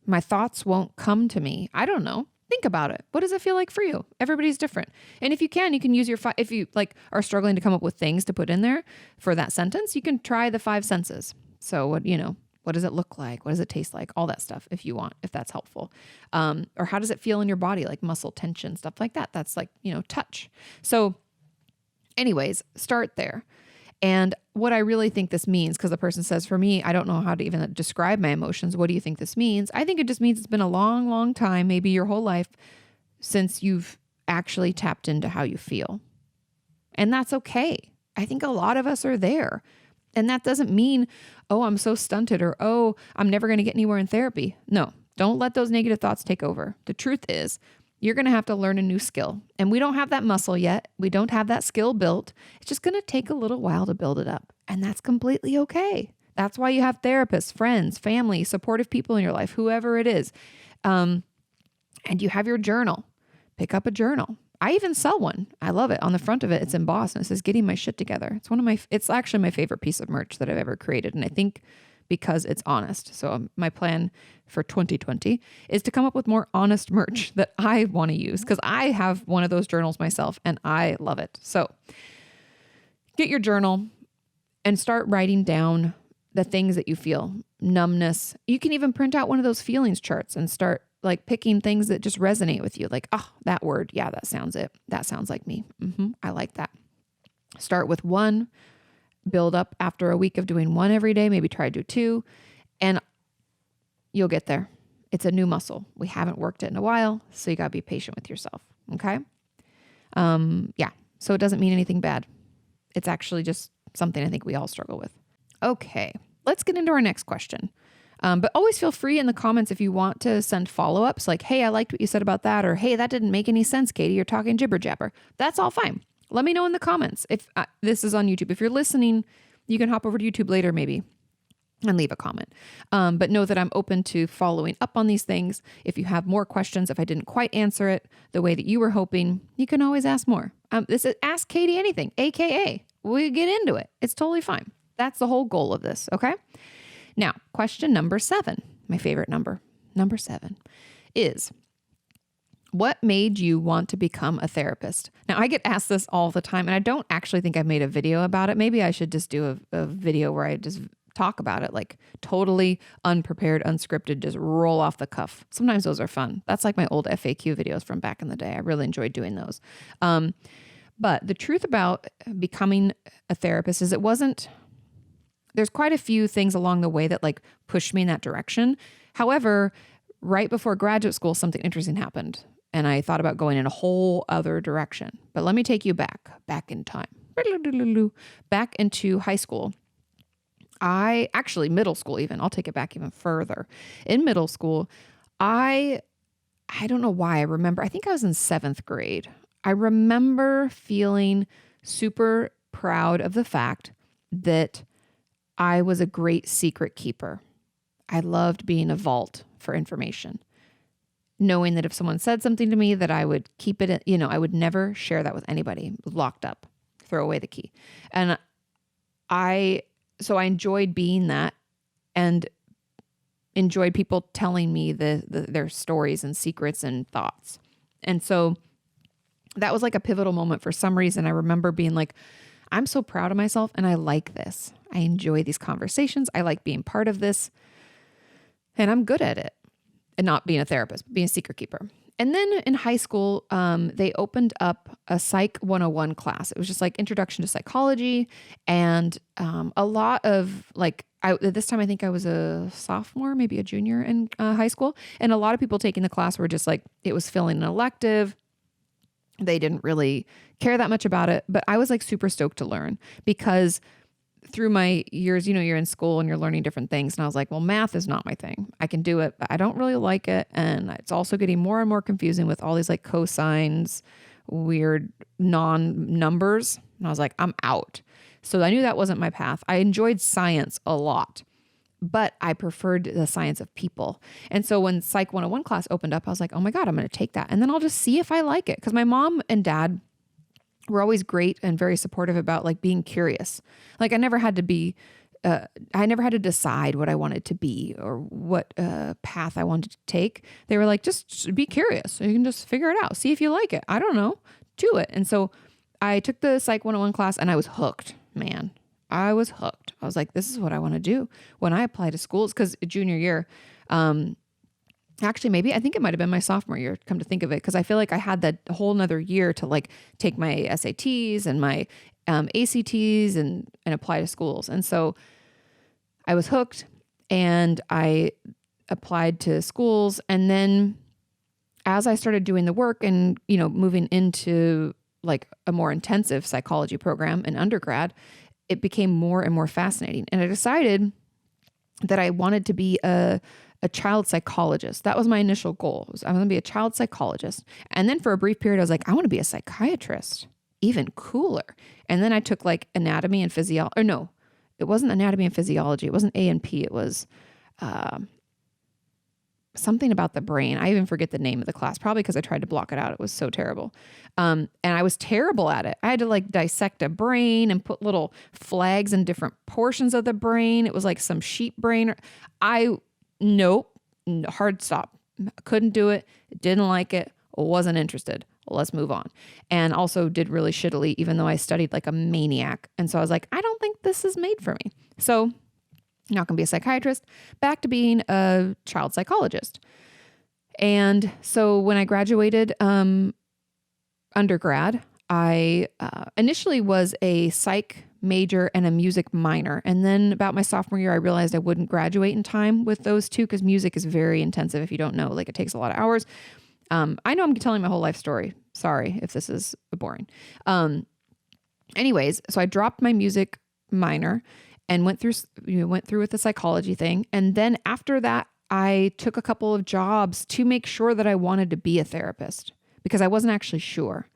My thoughts won't come to me. I don't know. Think about it. What does it feel like for you? Everybody's different. And if you can use if you like are struggling to come up with things to put in there for that sentence, you can try the 5 senses. So what does it look like? What does it taste like? All that stuff if you want, if that's helpful. Or how does it feel in your body? Like muscle tension, stuff like that. That's like, touch. So anyways, start there. And what I really think this means, because the person says, for me, I don't know how to even describe my emotions. What do you think this means? I think it just means it's been a long, long time, maybe your whole life, since you've actually tapped into how you feel. And that's okay. I think a lot of us are there. And that doesn't mean, oh, I'm so stunted, or, oh, I'm never going to get anywhere in therapy. No, don't let those negative thoughts take over. The truth is, you're going to have to learn a new skill. And we don't have that muscle yet. We don't have that skill built. It's just going to take a little while to build it up. And that's completely okay. That's why you have therapists, friends, family, supportive people in your life, whoever it is. And you have your journal. Pick up a journal. I even sell one. I love it. On the front of it, it's embossed and it says, "Getting my shit together." It's actually my favorite piece of merch that I've ever created. And I think because it's honest. So my plan for 2020 is to come up with more honest merch that I want to use, because I have one of those journals myself and I love it. So get your journal and start writing down the things that you feel. Numbness. You can even print out one of those feelings charts and start like picking things that just resonate with you. Like, oh, that word. Yeah, that sounds it. That sounds like me. I like that. Start with 1. Build up after a week of doing 1 every day, maybe try to do 2, and you'll get there. It's a new muscle. We haven't worked it in a while, so you got to be patient with yourself. Okay. So it doesn't mean anything bad. It's actually just something I think we all struggle with. Okay. Let's get into our next question. But always feel free in the comments if you want to send follow-ups like, "Hey, I liked what you said about that," or, "Hey, that didn't make any sense, Katie. You're talking jibber jabber." That's all fine. Let me know in the comments. If this is on YouTube, if you're listening, you can hop over to YouTube later maybe and leave a comment. But know that I'm open to following up on these things. If you have more questions, if I didn't quite answer it the way that you were hoping, you can always ask more. This is Ask Katie Anything, AKA. We get into it. It's totally fine. That's the whole goal of this, okay? Now, question number 7, my favorite number 7, is, what made you want to become a therapist? Now, I get asked this all the time, and I don't actually think I've made a video about it. Maybe I should just do a video where I just talk about it, like totally unprepared, unscripted, just roll off the cuff. Sometimes those are fun. That's like my old FAQ videos from back in the day. I really enjoyed doing those. But the truth about becoming a therapist is there's quite a few things along the way that like pushed me in that direction. However, right before graduate school, something interesting happened. And I thought about going in a whole other direction. But let me take you back in time. Back into high school. Middle school even. I'll take it back even further. In middle school, I don't know why I remember. I think I was in 7th grade. I remember feeling super proud of the fact that I was a great secret keeper. I loved being a vault for information. Knowing that if someone said something to me that I would keep it, I would never share that with anybody. Locked up, throw away the key. And so I enjoyed being that and enjoyed people telling me their stories and secrets and thoughts. And so that was like a pivotal moment for some reason. I remember being like, I'm so proud of myself and I like this. I enjoy these conversations. I like being part of this and I'm good at it. And not being a therapist, but being a secret keeper. And then in high school, they opened up a Psych 101 class. It was just like introduction to psychology and a lot of like, at this time, I think I was a sophomore, maybe a junior in high school. And a lot of people taking the class were just like, it was filling an elective. They didn't really care that much about it. But I was like super stoked to learn because through my years, you're in school and you're learning different things. And I was like, well, math is not my thing. I can do it, but I don't really like it. And it's also getting more and more confusing with all these like cosines, weird non-numbers. And I was like, I'm out. So I knew that wasn't my path. I enjoyed science a lot, but I preferred the science of people. And so when Psych 101 class opened up, I was like, oh my God, I'm going to take that. And then I'll just see if I like it. Because my mom and dad were always great and very supportive about like being curious. Like I never had to decide what I wanted to be or what path I wanted to take. They were like, just be curious. You can just figure it out. See if you like it. I don't know. Do it. And so I took the Psych 101 class and I was hooked, man. I was hooked. I was like, this is what I want to do. When I apply to schools, because junior year, actually, maybe I think it might have been my sophomore year, come to think of it, because I feel like I had that whole nother year to like take my SATs and my ACTs and apply to schools. And so I was hooked and I applied to schools. And then as I started doing the work and, moving into like a more intensive psychology program in undergrad, it became more and more fascinating. And I decided that I wanted to be a child psychologist. That was my initial goal. I'm going to be a child psychologist. And then for a brief period, I was like, I want to be a psychiatrist. Even cooler. And then I took like anatomy and physiology. Or no, it wasn't anatomy and physiology. It wasn't A&P. It was something about the brain. I even forget the name of the class, probably because I tried to block it out. It was so terrible. And I was terrible at it. I had to like dissect a brain and put little flags in different portions of the brain. It was like some sheep brain. Nope, hard stop. Couldn't do it. Didn't like it. Wasn't interested. Let's move on. And also did really shittily, even though I studied like a maniac. And so I was like, I don't think this is made for me. So not going to be a psychiatrist, back to being a child psychologist. And so when I graduated undergrad, I initially was a psych major and a music minor. And then about my sophomore year, I realized I wouldn't graduate in time with those two because music is very intensive. If you don't know, like it takes a lot of hours. I know I'm telling my whole life story. Sorry if this is boring. Anyways, so I dropped my music minor and went through with the psychology thing. And then after that, I took a couple of jobs to make sure that I wanted to be a therapist because I wasn't actually sure.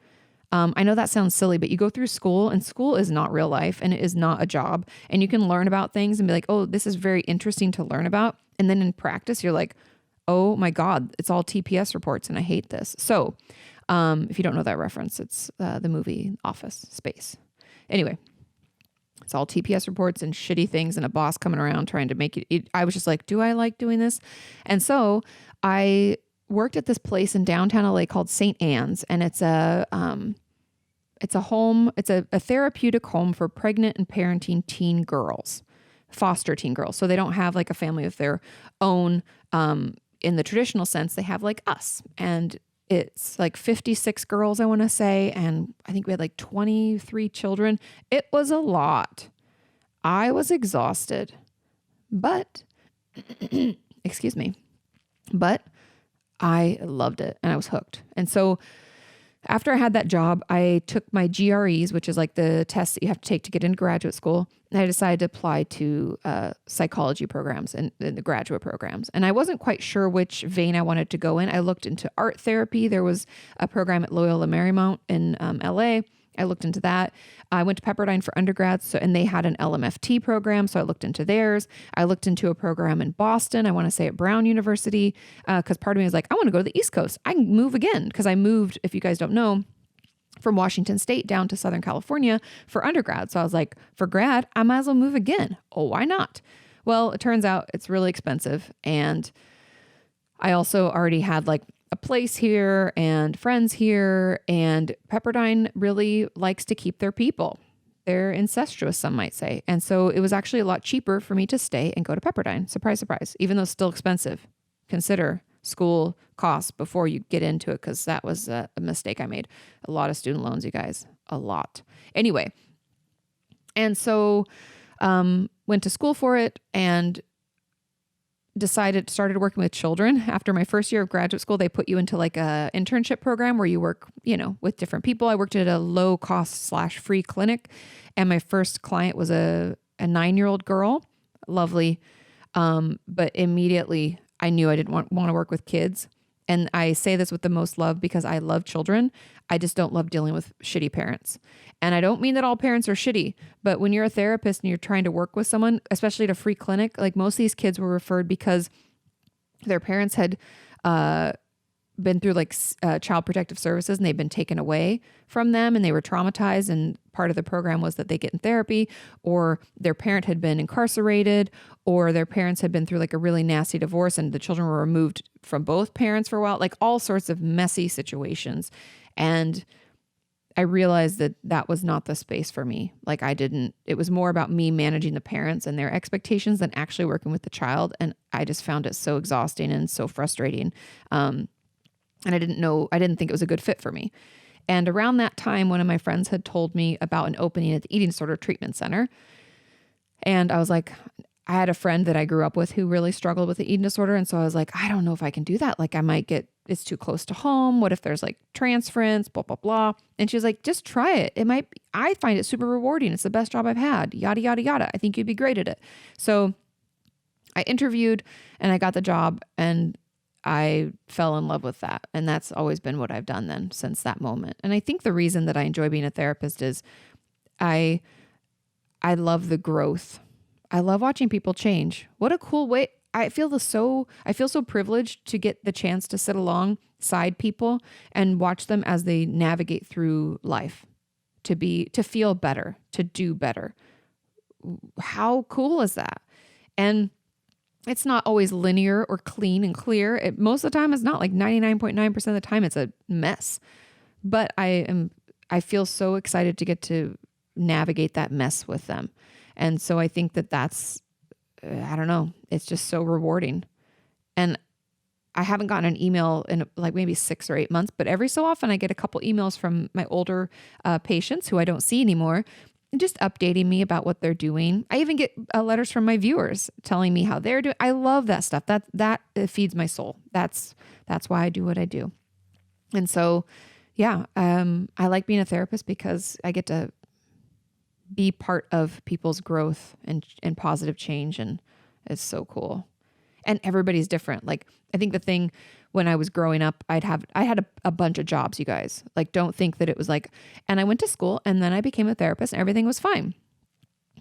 I know that sounds silly, but you go through school and school is not real life and it is not a job. And you can learn about things and be like, oh, this is very interesting to learn about. And then in practice, you're like, oh my God, it's all TPS reports and I hate this. So if you don't know that reference, it's the movie Office Space. Anyway, it's all TPS reports and shitty things and a boss coming around trying to make it. I was just like, do I like doing this? And so I worked at this place in downtown LA called St. Anne's, and it's a home. It's a therapeutic home for pregnant and parenting teen girls, foster teen girls. So they don't have like a family of their own. In the traditional sense, they have like us, and it's like 56 girls, I want to say. And I think we had like 23 children. It was a lot. I was exhausted, but excuse me, but I loved it and I was hooked. And so after I had that job, I took my GREs, which is like the tests that you have to take to get into graduate school. And I decided to apply to psychology programs and the graduate programs. And I wasn't quite sure which vein I wanted to go in. I looked into art therapy. There was a program at Loyola Marymount in LA. I looked into that. I went to Pepperdine for undergrad, and they had an LMFT program, so I looked into theirs. I looked into a program in Boston, I want to say at Brown University, because part of me was like, I want to go to the East Coast. I can move again, because I moved, if you guys don't know, from Washington State down to Southern California for undergrad. So I was like, for grad, I might as well move again. Oh, why not? Well, it turns out it's really expensive, and I also already had like a place here and friends here, and Pepperdine really likes to keep their people. They're incestuous, some might say. And so it was actually a lot cheaper for me to stay and go to Pepperdine. Surprise, surprise, even though it's still expensive. Consider school costs before you get into it, because that was a mistake I made. A lot of student loans, you guys, a lot. Anyway, and so went to school for it and started working with children. After my first year of graduate school, they put you into like a internship program where you work, with different people. I worked at a low cost / free clinic. And my first client was a 9-year-old girl. Lovely. But immediately I knew I didn't want to work with kids. And I say this with the most love because I love children. I just don't love dealing with shitty parents. And I don't mean that all parents are shitty, but when you're a therapist and you're trying to work with someone, especially at a free clinic, like most of these kids were referred because their parents had been through like child protective services and they've been taken away from them and they were traumatized. And part of the program was that they get in therapy, or their parent had been incarcerated, or their parents had been through like a really nasty divorce and the children were removed from both parents for a while, like all sorts of messy situations. And I realized that that was not the space for me. Like it was more about me managing the parents and their expectations than actually working with the child. And I just found it so exhausting and so frustrating. And I didn't think it was a good fit for me. And around that time, one of my friends had told me about an opening at the Eating Disorder Treatment Center. And I was like, I had a friend that I grew up with who really struggled with the eating disorder. And so I was like, I don't know if I can do that. Like it's too close to home. What if there's like transference, blah, blah, blah. And she was like, just try it. I find it super rewarding. It's the best job I've had, yada, yada, yada. I think you'd be great at it. So I interviewed and I got the job and I fell in love with that. And that's always been what I've done then since that moment. And I think the reason that I enjoy being a therapist is I love the growth. I love watching people change. What a cool way. I feel so privileged to get the chance to sit alongside people and watch them as they navigate through life, to feel better, to do better. How cool is that? And it's not always linear or clean and clear. Most of the time it's not. Like 99.9% of the time it's a mess. But I feel so excited to get to navigate that mess with them. And so I think that's, I don't know, it's just so rewarding. And I haven't gotten an email in like maybe 6 or 8 months, but every so often I get a couple emails from my older patients who I don't see anymore, just updating me about what they're doing. I even get letters from my viewers telling me how they're doing. I love that stuff. That feeds my soul. That's why I do what I do. And so, yeah, I like being a therapist because I get to be part of people's growth and positive change. And it's so cool. And everybody's different. Like, I think the thing when I was growing up, I had a bunch of jobs, you guys. Like, don't think that it was like, and I went to school and then I became a therapist and everything was fine.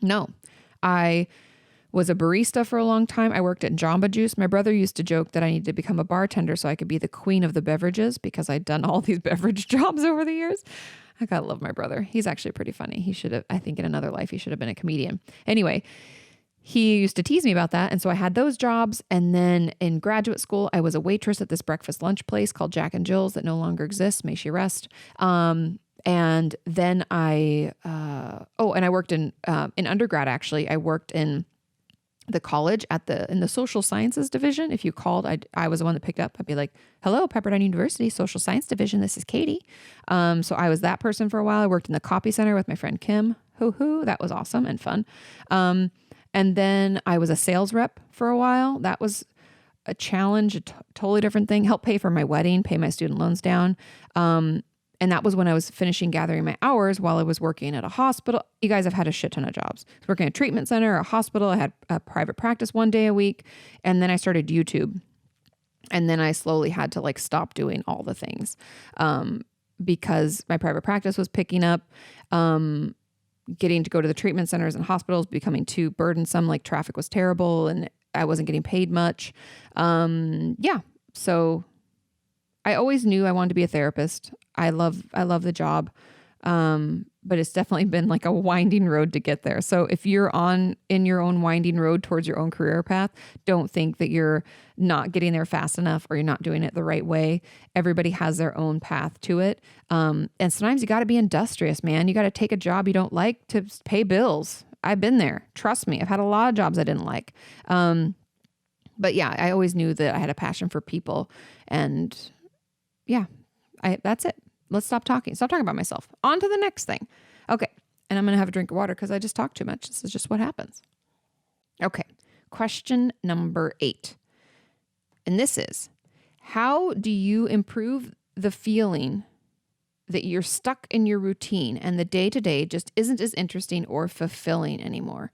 No, I was a barista for a long time. I worked at Jamba Juice. My brother used to joke that I needed to become a bartender so I could be the queen of the beverages because I'd done all these beverage jobs over the years. I gotta love my brother. He's actually pretty funny. He should have, I think in another life, he should have been a comedian. Anyway, he used to tease me about that. And so I had those jobs. And then in graduate school, I was a waitress at this breakfast lunch place called Jack and Jill's that no longer exists. May she rest. And then and I worked in undergrad, actually. I worked in the college in the social sciences division. If you called, I was the one that picked up. I'd be like, hello, Pepperdine University Social Science Division. This is Katie. So I was that person for a while. I worked in the copy center with my friend Kim. That was awesome and fun. And then I was a sales rep for a while. That was a challenge, totally different thing. Helped pay for my wedding, pay my student loans down. And that was when I was finishing gathering my hours while I was working at a hospital. You guys, I've had a shit ton of jobs. I was working at a treatment center, a hospital. I had a private practice 1 day a week. And then I started YouTube. And then I slowly had to like stop doing all the things because my private practice was picking up. Getting to go to the treatment centers and hospitals becoming too burdensome. Like traffic was terrible and I wasn't getting paid much. So I always knew I wanted to be a therapist. I love the job. But it's definitely been like a winding road to get there. So if you're in your own winding road towards your own career path, don't think that you're not getting there fast enough or you're not doing it the right way. Everybody has their own path to it. And sometimes you got to be industrious, man. You got to take a job you don't like to pay bills. I've been there. Trust me. I've had a lot of jobs I didn't like. But yeah, I always knew that I had a passion for people and yeah, that's it. Let's stop talking. Stop talking about myself. On to the next thing. Okay. And I'm going to have a drink of water because I just talked too much. This is just what happens. Okay. Question number 8. And this is, how do you improve the feeling that you're stuck in your routine and the day-to-day just isn't as interesting or fulfilling anymore?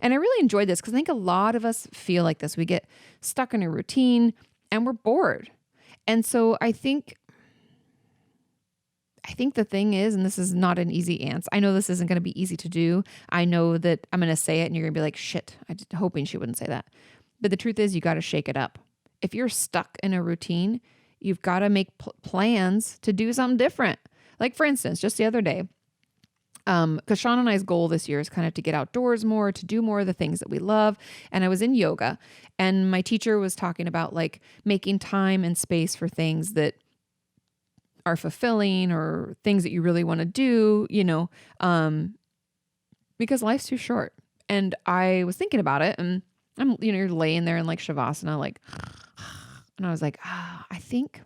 And I really enjoyed this because I think a lot of us feel like this. We get stuck in a routine and we're bored. And so I think the thing is, and this is not an easy answer. I know this isn't going to be easy to do. I know that I'm going to say it and you're going to be like, shit, I'm hoping she wouldn't say that. But the truth is you got to shake it up. If you're stuck in a routine, You've got to make plans to do something different. Like for instance, just the other day, because Sean and I's goal this year is kind of to get outdoors more, to do more of the things that we love. And I was in yoga, and my teacher was talking about like making time and space for things that are fulfilling or things that you really want to do, because life's too short. And I was thinking about it, and I'm, you're laying there in like Shavasana, like, and I was like, I think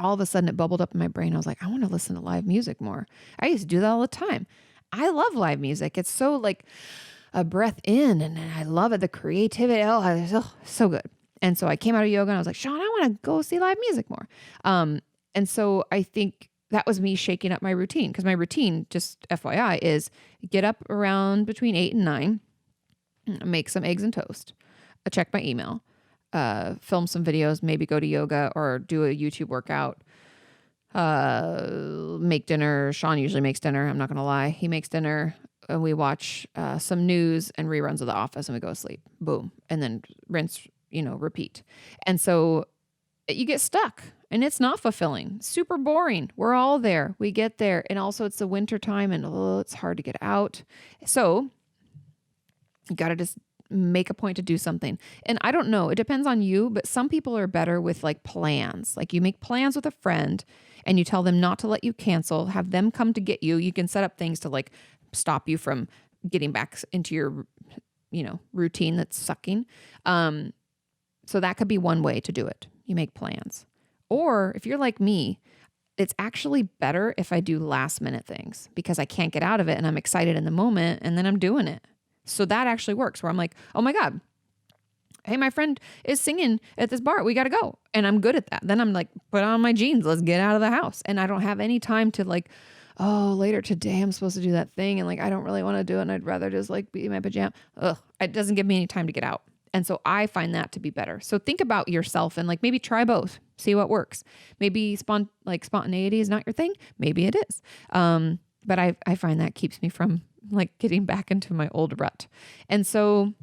all of a sudden it bubbled up in my brain. I was like, I want to listen to live music more. I used to do that all the time. I love live music. It's so like a breath in, and I love it. The creativity. Oh, so good. And so I came out of yoga and I was like, Sean, I want to go see live music more. And so I think that was me shaking up my routine, because my routine, just FYI, is get up around between 8 and 9, make some eggs and toast, check my email, film some videos, maybe go to yoga or do a YouTube workout, make dinner. Sean usually makes dinner. I'm not going to lie. He makes dinner, and we watch some news and reruns of The Office, and we go to sleep. Boom. And then rinse, repeat. And so you get stuck, and it's not fulfilling. Super boring. We're all there. We get there. And also it's the winter time, and it's hard to get out. So you got to just make a point to do something. And I don't know, it depends on you, but some people are better with like plans. Like you make plans with a friend and you tell them not to let you cancel, have them come to get you. You can set up things to like stop you from getting back into your, routine that's sucking. So that could be one way to do it. You make plans. Or if you're like me, it's actually better if I do last minute things, because I can't get out of it and I'm excited in the moment and then I'm doing it. So that actually works, where I'm like, oh my God, hey, my friend is singing at this bar. We got to go. And I'm good at that. Then I'm like, put on my jeans. Let's get out of the house. And I don't have any time to like, oh, later today I'm supposed to do that thing. And like, I don't really want to do it. And I'd rather just like be in my pajama. It doesn't give me any time to get out. And so I find that to be better. So think about yourself and like maybe try both, see what works. Maybe spontaneity is not your thing. Maybe it is. But I find that keeps me from like getting back into my old rut. And so,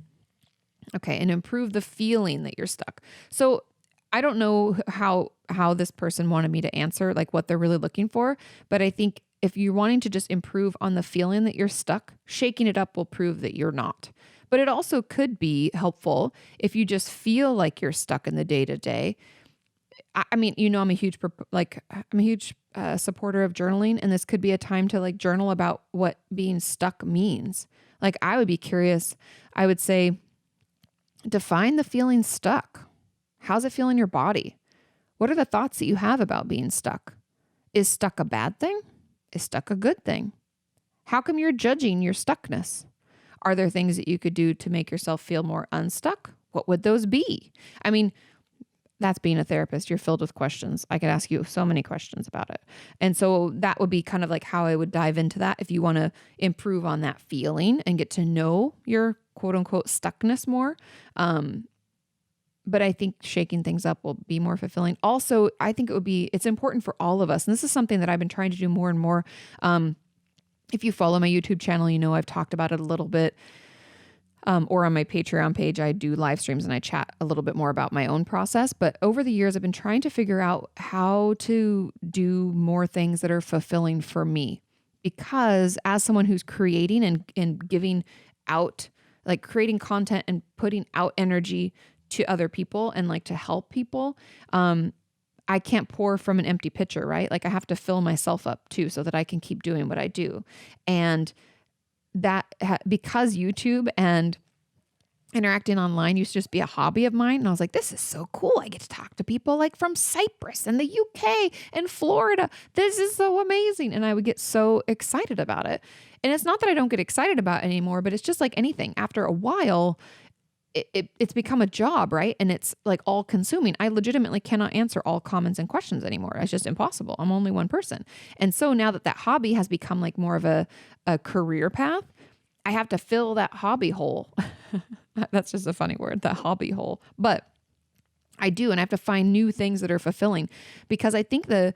okay. And improve the feeling that you're stuck. So I don't know how this person wanted me to answer, like what they're really looking for. But I think if you're wanting to just improve on the feeling that you're stuck, shaking it up will prove that you're not. But it also could be helpful if you just feel like you're stuck in the day to day. I mean, I'm a huge supporter of journaling, and this could be a time to like journal about what being stuck means. Like I would be curious. I would say, define the feeling stuck. How's it feel in your body? What are the thoughts that you have about being stuck? Is stuck a bad thing? Is stuck a good thing? How come you're judging your stuckness? Are there things that you could do to make yourself feel more unstuck? What would those be? I mean, that's being a therapist. You're filled with questions. I could ask you so many questions about it. And so that would be kind of like how I would dive into that if you want to improve on that feeling and get to know your quote unquote stuckness more. But I think shaking things up will be more fulfilling. Also, I think it's important for all of us. And this is something that I've been trying to do more and more. If you follow my YouTube channel, I've talked about it a little bit. Or on my Patreon page, I do live streams and I chat a little bit more about my own process. But over the years, I've been trying to figure out how to do more things that are fulfilling for me. Because as someone who's creating and giving out, like creating content and putting out energy to other people and like to help people, I can't pour from an empty pitcher, right? Like I have to fill myself up too so that I can keep doing what I do. And because YouTube and interacting online used to just be a hobby of mine. And I was like, this is so cool. I get to talk to people like from Cyprus and the UK and Florida. This is so amazing. And I would get so excited about it. And it's not that I don't get excited about it anymore, but it's just like anything. After a while, it's become a job, right? And it's like all consuming. I legitimately cannot answer all comments and questions anymore. It's just impossible. I'm only one person. And so now that hobby has become like more of a career path, I have to fill that hobby hole. That's just a funny word, that hobby hole. But I do, and I have to find new things that are fulfilling, because I think the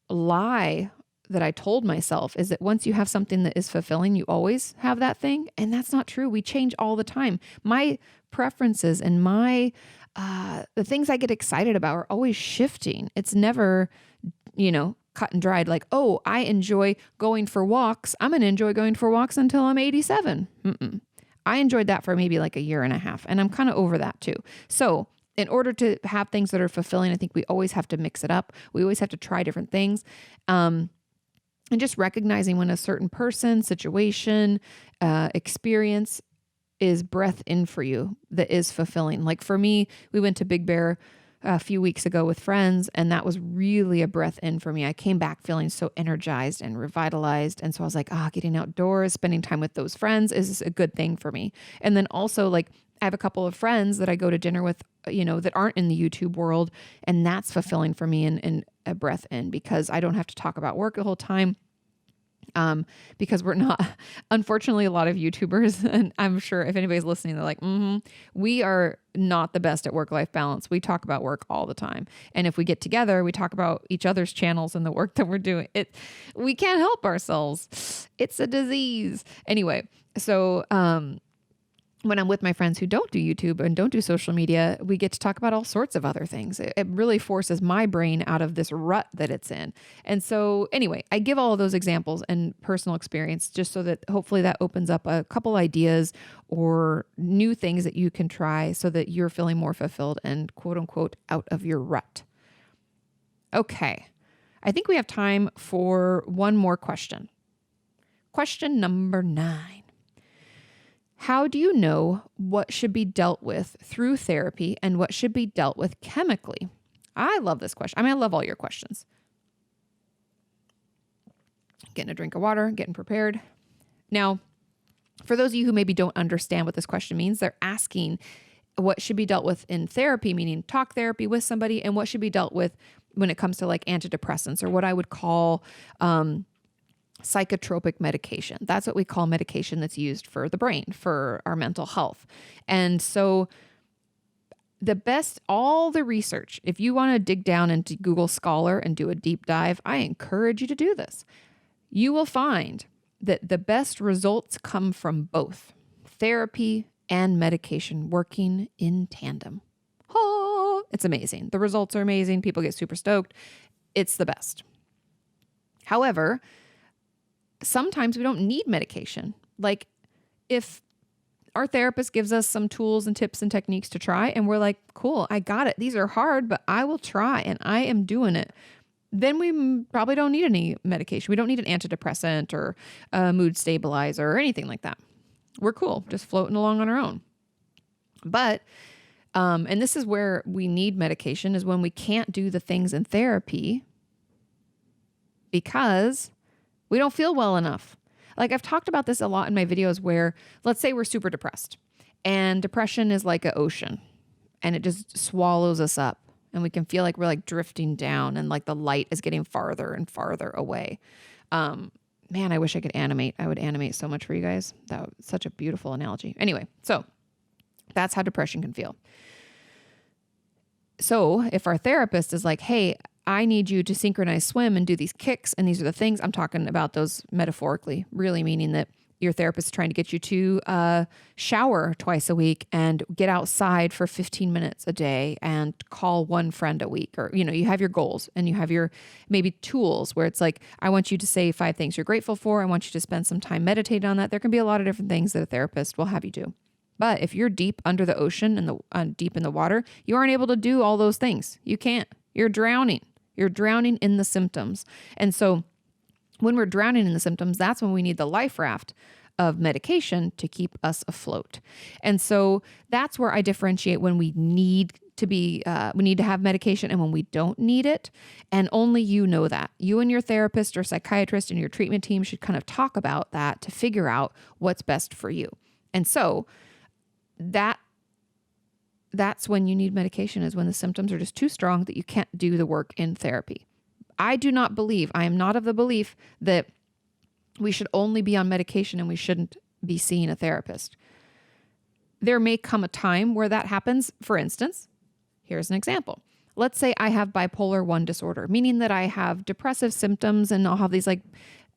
lie that I told myself is that once you have something that is fulfilling, you always have that thing. And that's not true. We change all the time. My preferences and my the things I get excited about are always shifting. It's never, cut and dried. Like, oh, I enjoy going for walks. I'm going to enjoy going for walks until I'm 87. I enjoyed that for maybe like a year and a half, and I'm kind of over that too. So in order to have things that are fulfilling, I think we always have to mix it up. We always have to try different things. And just recognizing when a certain person, situation, experience is breath in for you that is fulfilling. Like for me, we went to Big Bear a few weeks ago with friends, and that was really a breath in for me. I came back feeling so energized and revitalized. And so I was like, getting outdoors, spending time with those friends is a good thing for me. And then also, like, I have a couple of friends that I go to dinner with, that aren't in the YouTube world, and that's fulfilling for me and a breath in, because I don't have to talk about work the whole time. Because we're not, unfortunately, a lot of YouTubers, and I'm sure if anybody's listening, they're like, we are not the best at work-life balance. We talk about work all the time. And if we get together, we talk about each other's channels and the work that we're doing. We can't help ourselves. It's a disease. Anyway, so, when I'm with my friends who don't do YouTube and don't do social media, we get to talk about all sorts of other things. It really forces my brain out of this rut that it's in. And so anyway, I give all of those examples and personal experience just so that hopefully that opens up a couple ideas or new things that you can try so that you're feeling more fulfilled and quote unquote out of your rut. Okay. I think we have time for one more question. Question number 9. How do you know what should be dealt with through therapy and what should be dealt with chemically? I love this question. I love all your questions. Getting a drink of water, getting prepared. Now, for those of you who maybe don't understand what this question means, they're asking what should be dealt with in therapy, meaning talk therapy with somebody, and what should be dealt with when it comes to like antidepressants or what I would call psychotropic medication. That's what we call medication that's used for the brain, for our mental health. And so all the research, if you want to dig down into Google Scholar and do a deep dive, I encourage you to do this. You will find that the best results come from both therapy and medication working in tandem. Oh, it's amazing. The results are amazing. People get super stoked. It's the best. However, sometimes we don't need medication. Like if our therapist gives us some tools and tips and techniques to try and we're like, cool, I got it. These are hard, but I will try and I am doing it. Then we probably don't need any medication. We don't need an antidepressant or a mood stabilizer or anything like that. We're cool, just floating along on our own. But, and this is where we need medication, is when we can't do the things in therapy because we don't feel well enough. Like I've talked about this a lot in my videos where let's say we're super depressed and depression is like an ocean and it just swallows us up and we can feel like we're like drifting down and like the light is getting farther and farther away. Man, I wish I could animate. I would animate so much for you guys. That was such a beautiful analogy. Anyway, so that's how depression can feel. So if our therapist is like, hey, I need you to synchronize swim and do these kicks, and these are the things, I'm talking about those metaphorically, really meaning that your therapist is trying to get you to shower twice a week and get outside for 15 minutes a day and call one friend a week. Or, you have your goals and you have your maybe tools where it's like, I want you to say 5 things you're grateful for. I want you to spend some time meditating on that. There can be a lot of different things that a therapist will have you do. But if you're deep under the ocean and deep in the water, you aren't able to do all those things. You can't. You're drowning. You're drowning in the symptoms. And so when we're drowning in the symptoms, that's when we need the life raft of medication to keep us afloat. And so that's where I differentiate when we need to have medication and when we don't need it. And only you know that. You and your therapist or psychiatrist and your treatment team should kind of talk about that to figure out what's best for you. And so that's when you need medication, is when the symptoms are just too strong that you can't do the work in therapy. I am not of the belief that we should only be on medication and we shouldn't be seeing a therapist. There may come a time where that happens. For instance, here's an example. Let's say I have bipolar 1 disorder, meaning that I have depressive symptoms and I'll have these like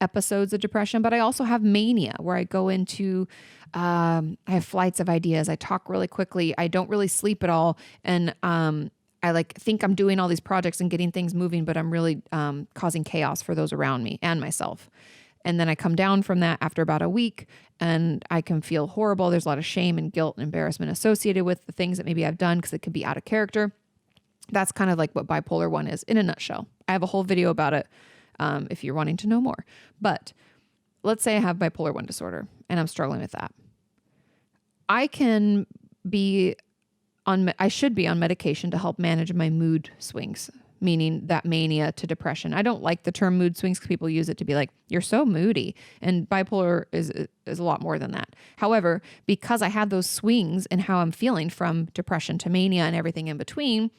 episodes of depression, but I also have mania where I go into, I have flights of ideas. I talk really quickly. I don't really sleep at all. And, I like think I'm doing all these projects and getting things moving, but I'm really causing chaos for those around me and myself. And then I come down from that after about a week and I can feel horrible. There's a lot of shame and guilt and embarrassment associated with the things that maybe I've done because it could be out of character. That's kind of like what bipolar 1 is in a nutshell. I have a whole video about it if you're wanting to know more. But let's say I have bipolar 1 disorder and I'm struggling with that. I should be on medication to help manage my mood swings, meaning that mania to depression. I don't like the term mood swings because people use it to be like, you're so moody. And bipolar is a lot more than that. However, because I have those swings in how I'm feeling from depression to mania and everything in between,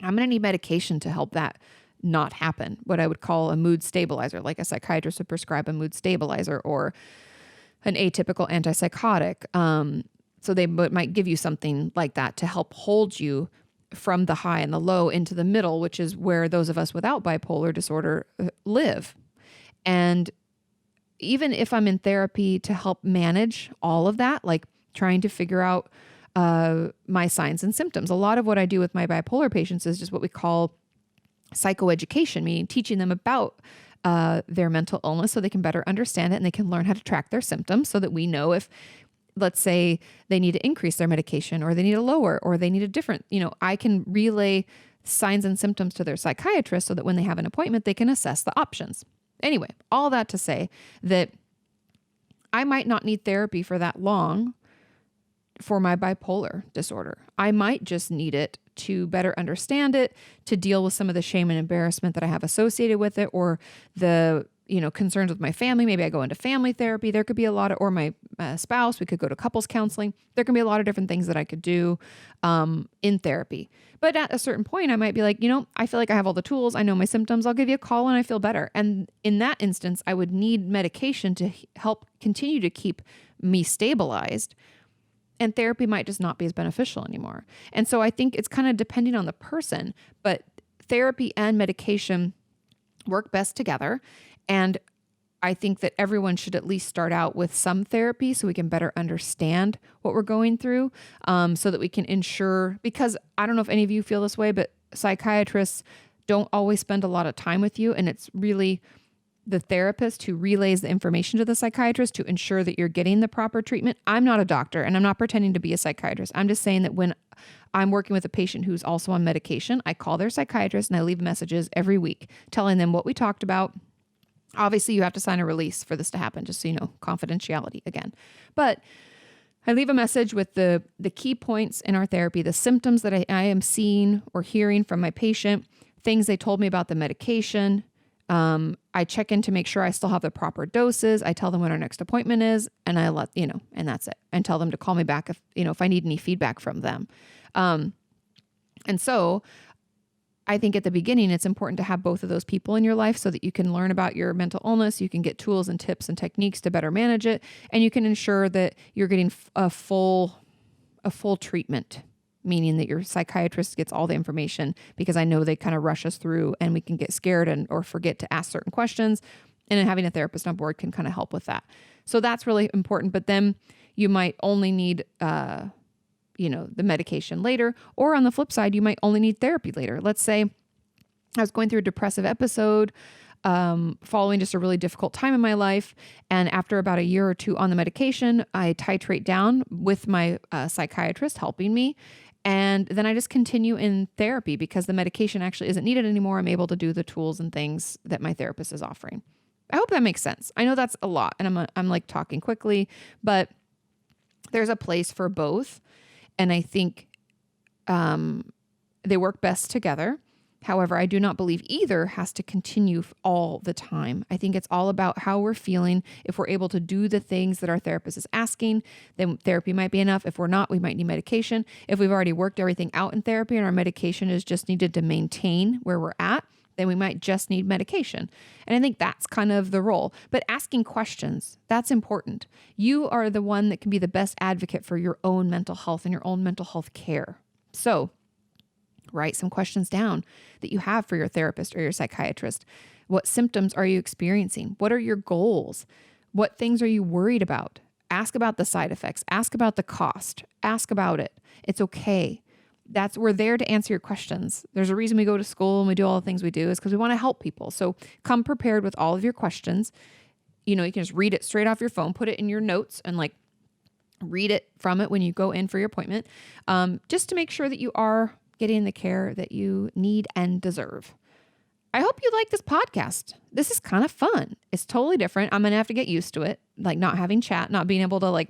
I'm going to need medication to help that not happen. What I would call a mood stabilizer, like a psychiatrist would prescribe a mood stabilizer or an atypical antipsychotic. So they might give you something like that to help hold you from the high and the low into the middle, which is where those of us without bipolar disorder live. And even if I'm in therapy to help manage all of that, like trying to figure out my signs and symptoms, a lot of what I do with my bipolar patients is just what we call psychoeducation, meaning teaching them about their mental illness so they can better understand it and they can learn how to track their symptoms so that we know if, let's say, they need to increase their medication or they need to lower or they need a different, I can relay signs and symptoms to their psychiatrist so that when they have an appointment, they can assess the options. Anyway, all that to say that I might not need therapy for that long for my bipolar disorder. I might just need it to better understand it, to deal with some of the shame and embarrassment that I have associated with it, or the concerns with my family. Maybe I go into family therapy. There could be a lot of, or my spouse, we could go to couples counseling. There can be a lot of different things that I could do in therapy. But at a certain point, I might be like, I feel like I have all the tools. I know my symptoms. I'll give you a call when I feel better. And in that instance, I would need medication to help continue to keep me stabilized. And therapy might just not be as beneficial anymore. And so I think it's kind of depending on the person, but therapy and medication work best together. And I think that everyone should at least start out with some therapy so we can better understand what we're going through, so that we can ensure, because I don't know if any of you feel this way, but psychiatrists don't always spend a lot of time with you. And it's really the therapist who relays the information to the psychiatrist to ensure that you're getting the proper treatment. I'm not a doctor and I'm not pretending to be a psychiatrist. I'm just saying that when I'm working with a patient who's also on medication, I call their psychiatrist and I leave messages every week telling them what we talked about. Obviously, you have to sign a release for this to happen, just so you know, confidentiality again. But I leave a message with the key points in our therapy, the symptoms that I am seeing or hearing from my patient, things they told me about the medication. I check in to make sure I still have the proper doses. I tell them when our next appointment is, and I let, and that's it. And tell them to call me back if I need any feedback from them. And so I think at the beginning, it's important to have both of those people in your life so that you can learn about your mental illness. You can get tools and tips and techniques to better manage it. And you can ensure that you're getting a full treatment, meaning that your psychiatrist gets all the information, because I know they kind of rush us through and we can get scared or forget to ask certain questions. And then having a therapist on board can kind of help with that. So that's really important. But then you might only need, the medication later, or on the flip side, you might only need therapy later. Let's say I was going through a depressive episode, following just a really difficult time in my life. And after about a year or two on the medication, I titrate down with my psychiatrist helping me. And then I just continue in therapy because the medication actually isn't needed anymore. I'm able to do the tools and things that my therapist is offering. I hope that makes sense. I know that's a lot and I'm like talking quickly, but there's a place for both. And I think they work best together. However, I do not believe either has to continue all the time. I think it's all about how we're feeling. If we're able to do the things that our therapist is asking, then therapy might be enough. If we're not, we might need medication. If we've already worked everything out in therapy and our medication is just needed to maintain where we're at, then we might just need medication. And I think that's kind of the role. But asking questions, that's important. You are the one that can be the best advocate for your own mental health and your own mental health care. So write some questions down that you have for your therapist or your psychiatrist. What symptoms are you experiencing? What are your goals? What things are you worried about? Ask about the side effects. Ask about the cost. Ask about it. It's okay. We're there to answer your questions. There's a reason we go to school and we do all the things we do is because we want to help people. So come prepared with all of your questions. You can just read it straight off your phone, put it in your notes and read it from it when you go in for your appointment, just to make sure that you are getting the care that you need and deserve. I hope you like this podcast. This is kind of fun. It's totally different. I'm going to have to get used to it, not having chat, not being able to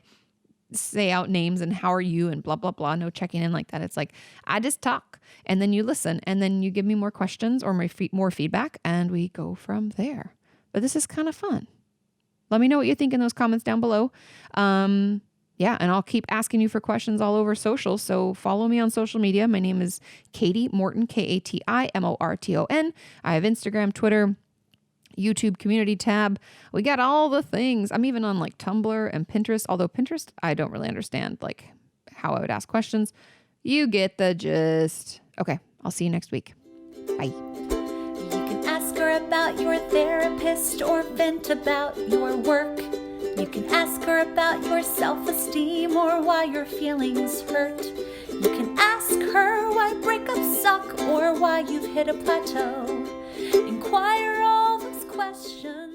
say out names and how are you and blah, blah, blah. No checking in like that. It's I just talk and then you listen and then you give me more questions or more feedback and we go from there. But this is kind of fun. Let me know what you think in those comments down below. Yeah, and I'll keep asking you for questions all over social. So follow me on social media. My name is Kati Morton, KatiMorton. I have Instagram, Twitter, YouTube community tab. We got all the things. I'm even on Tumblr and Pinterest, although Pinterest, I don't really understand how I would ask questions. You get the gist. Okay, I'll see you next week. Bye. You can ask her about your therapist or vent about your work. You can ask her about your self-esteem or why your feelings hurt. You can ask her why breakups suck or why you've hit a plateau. Inquire all those questions.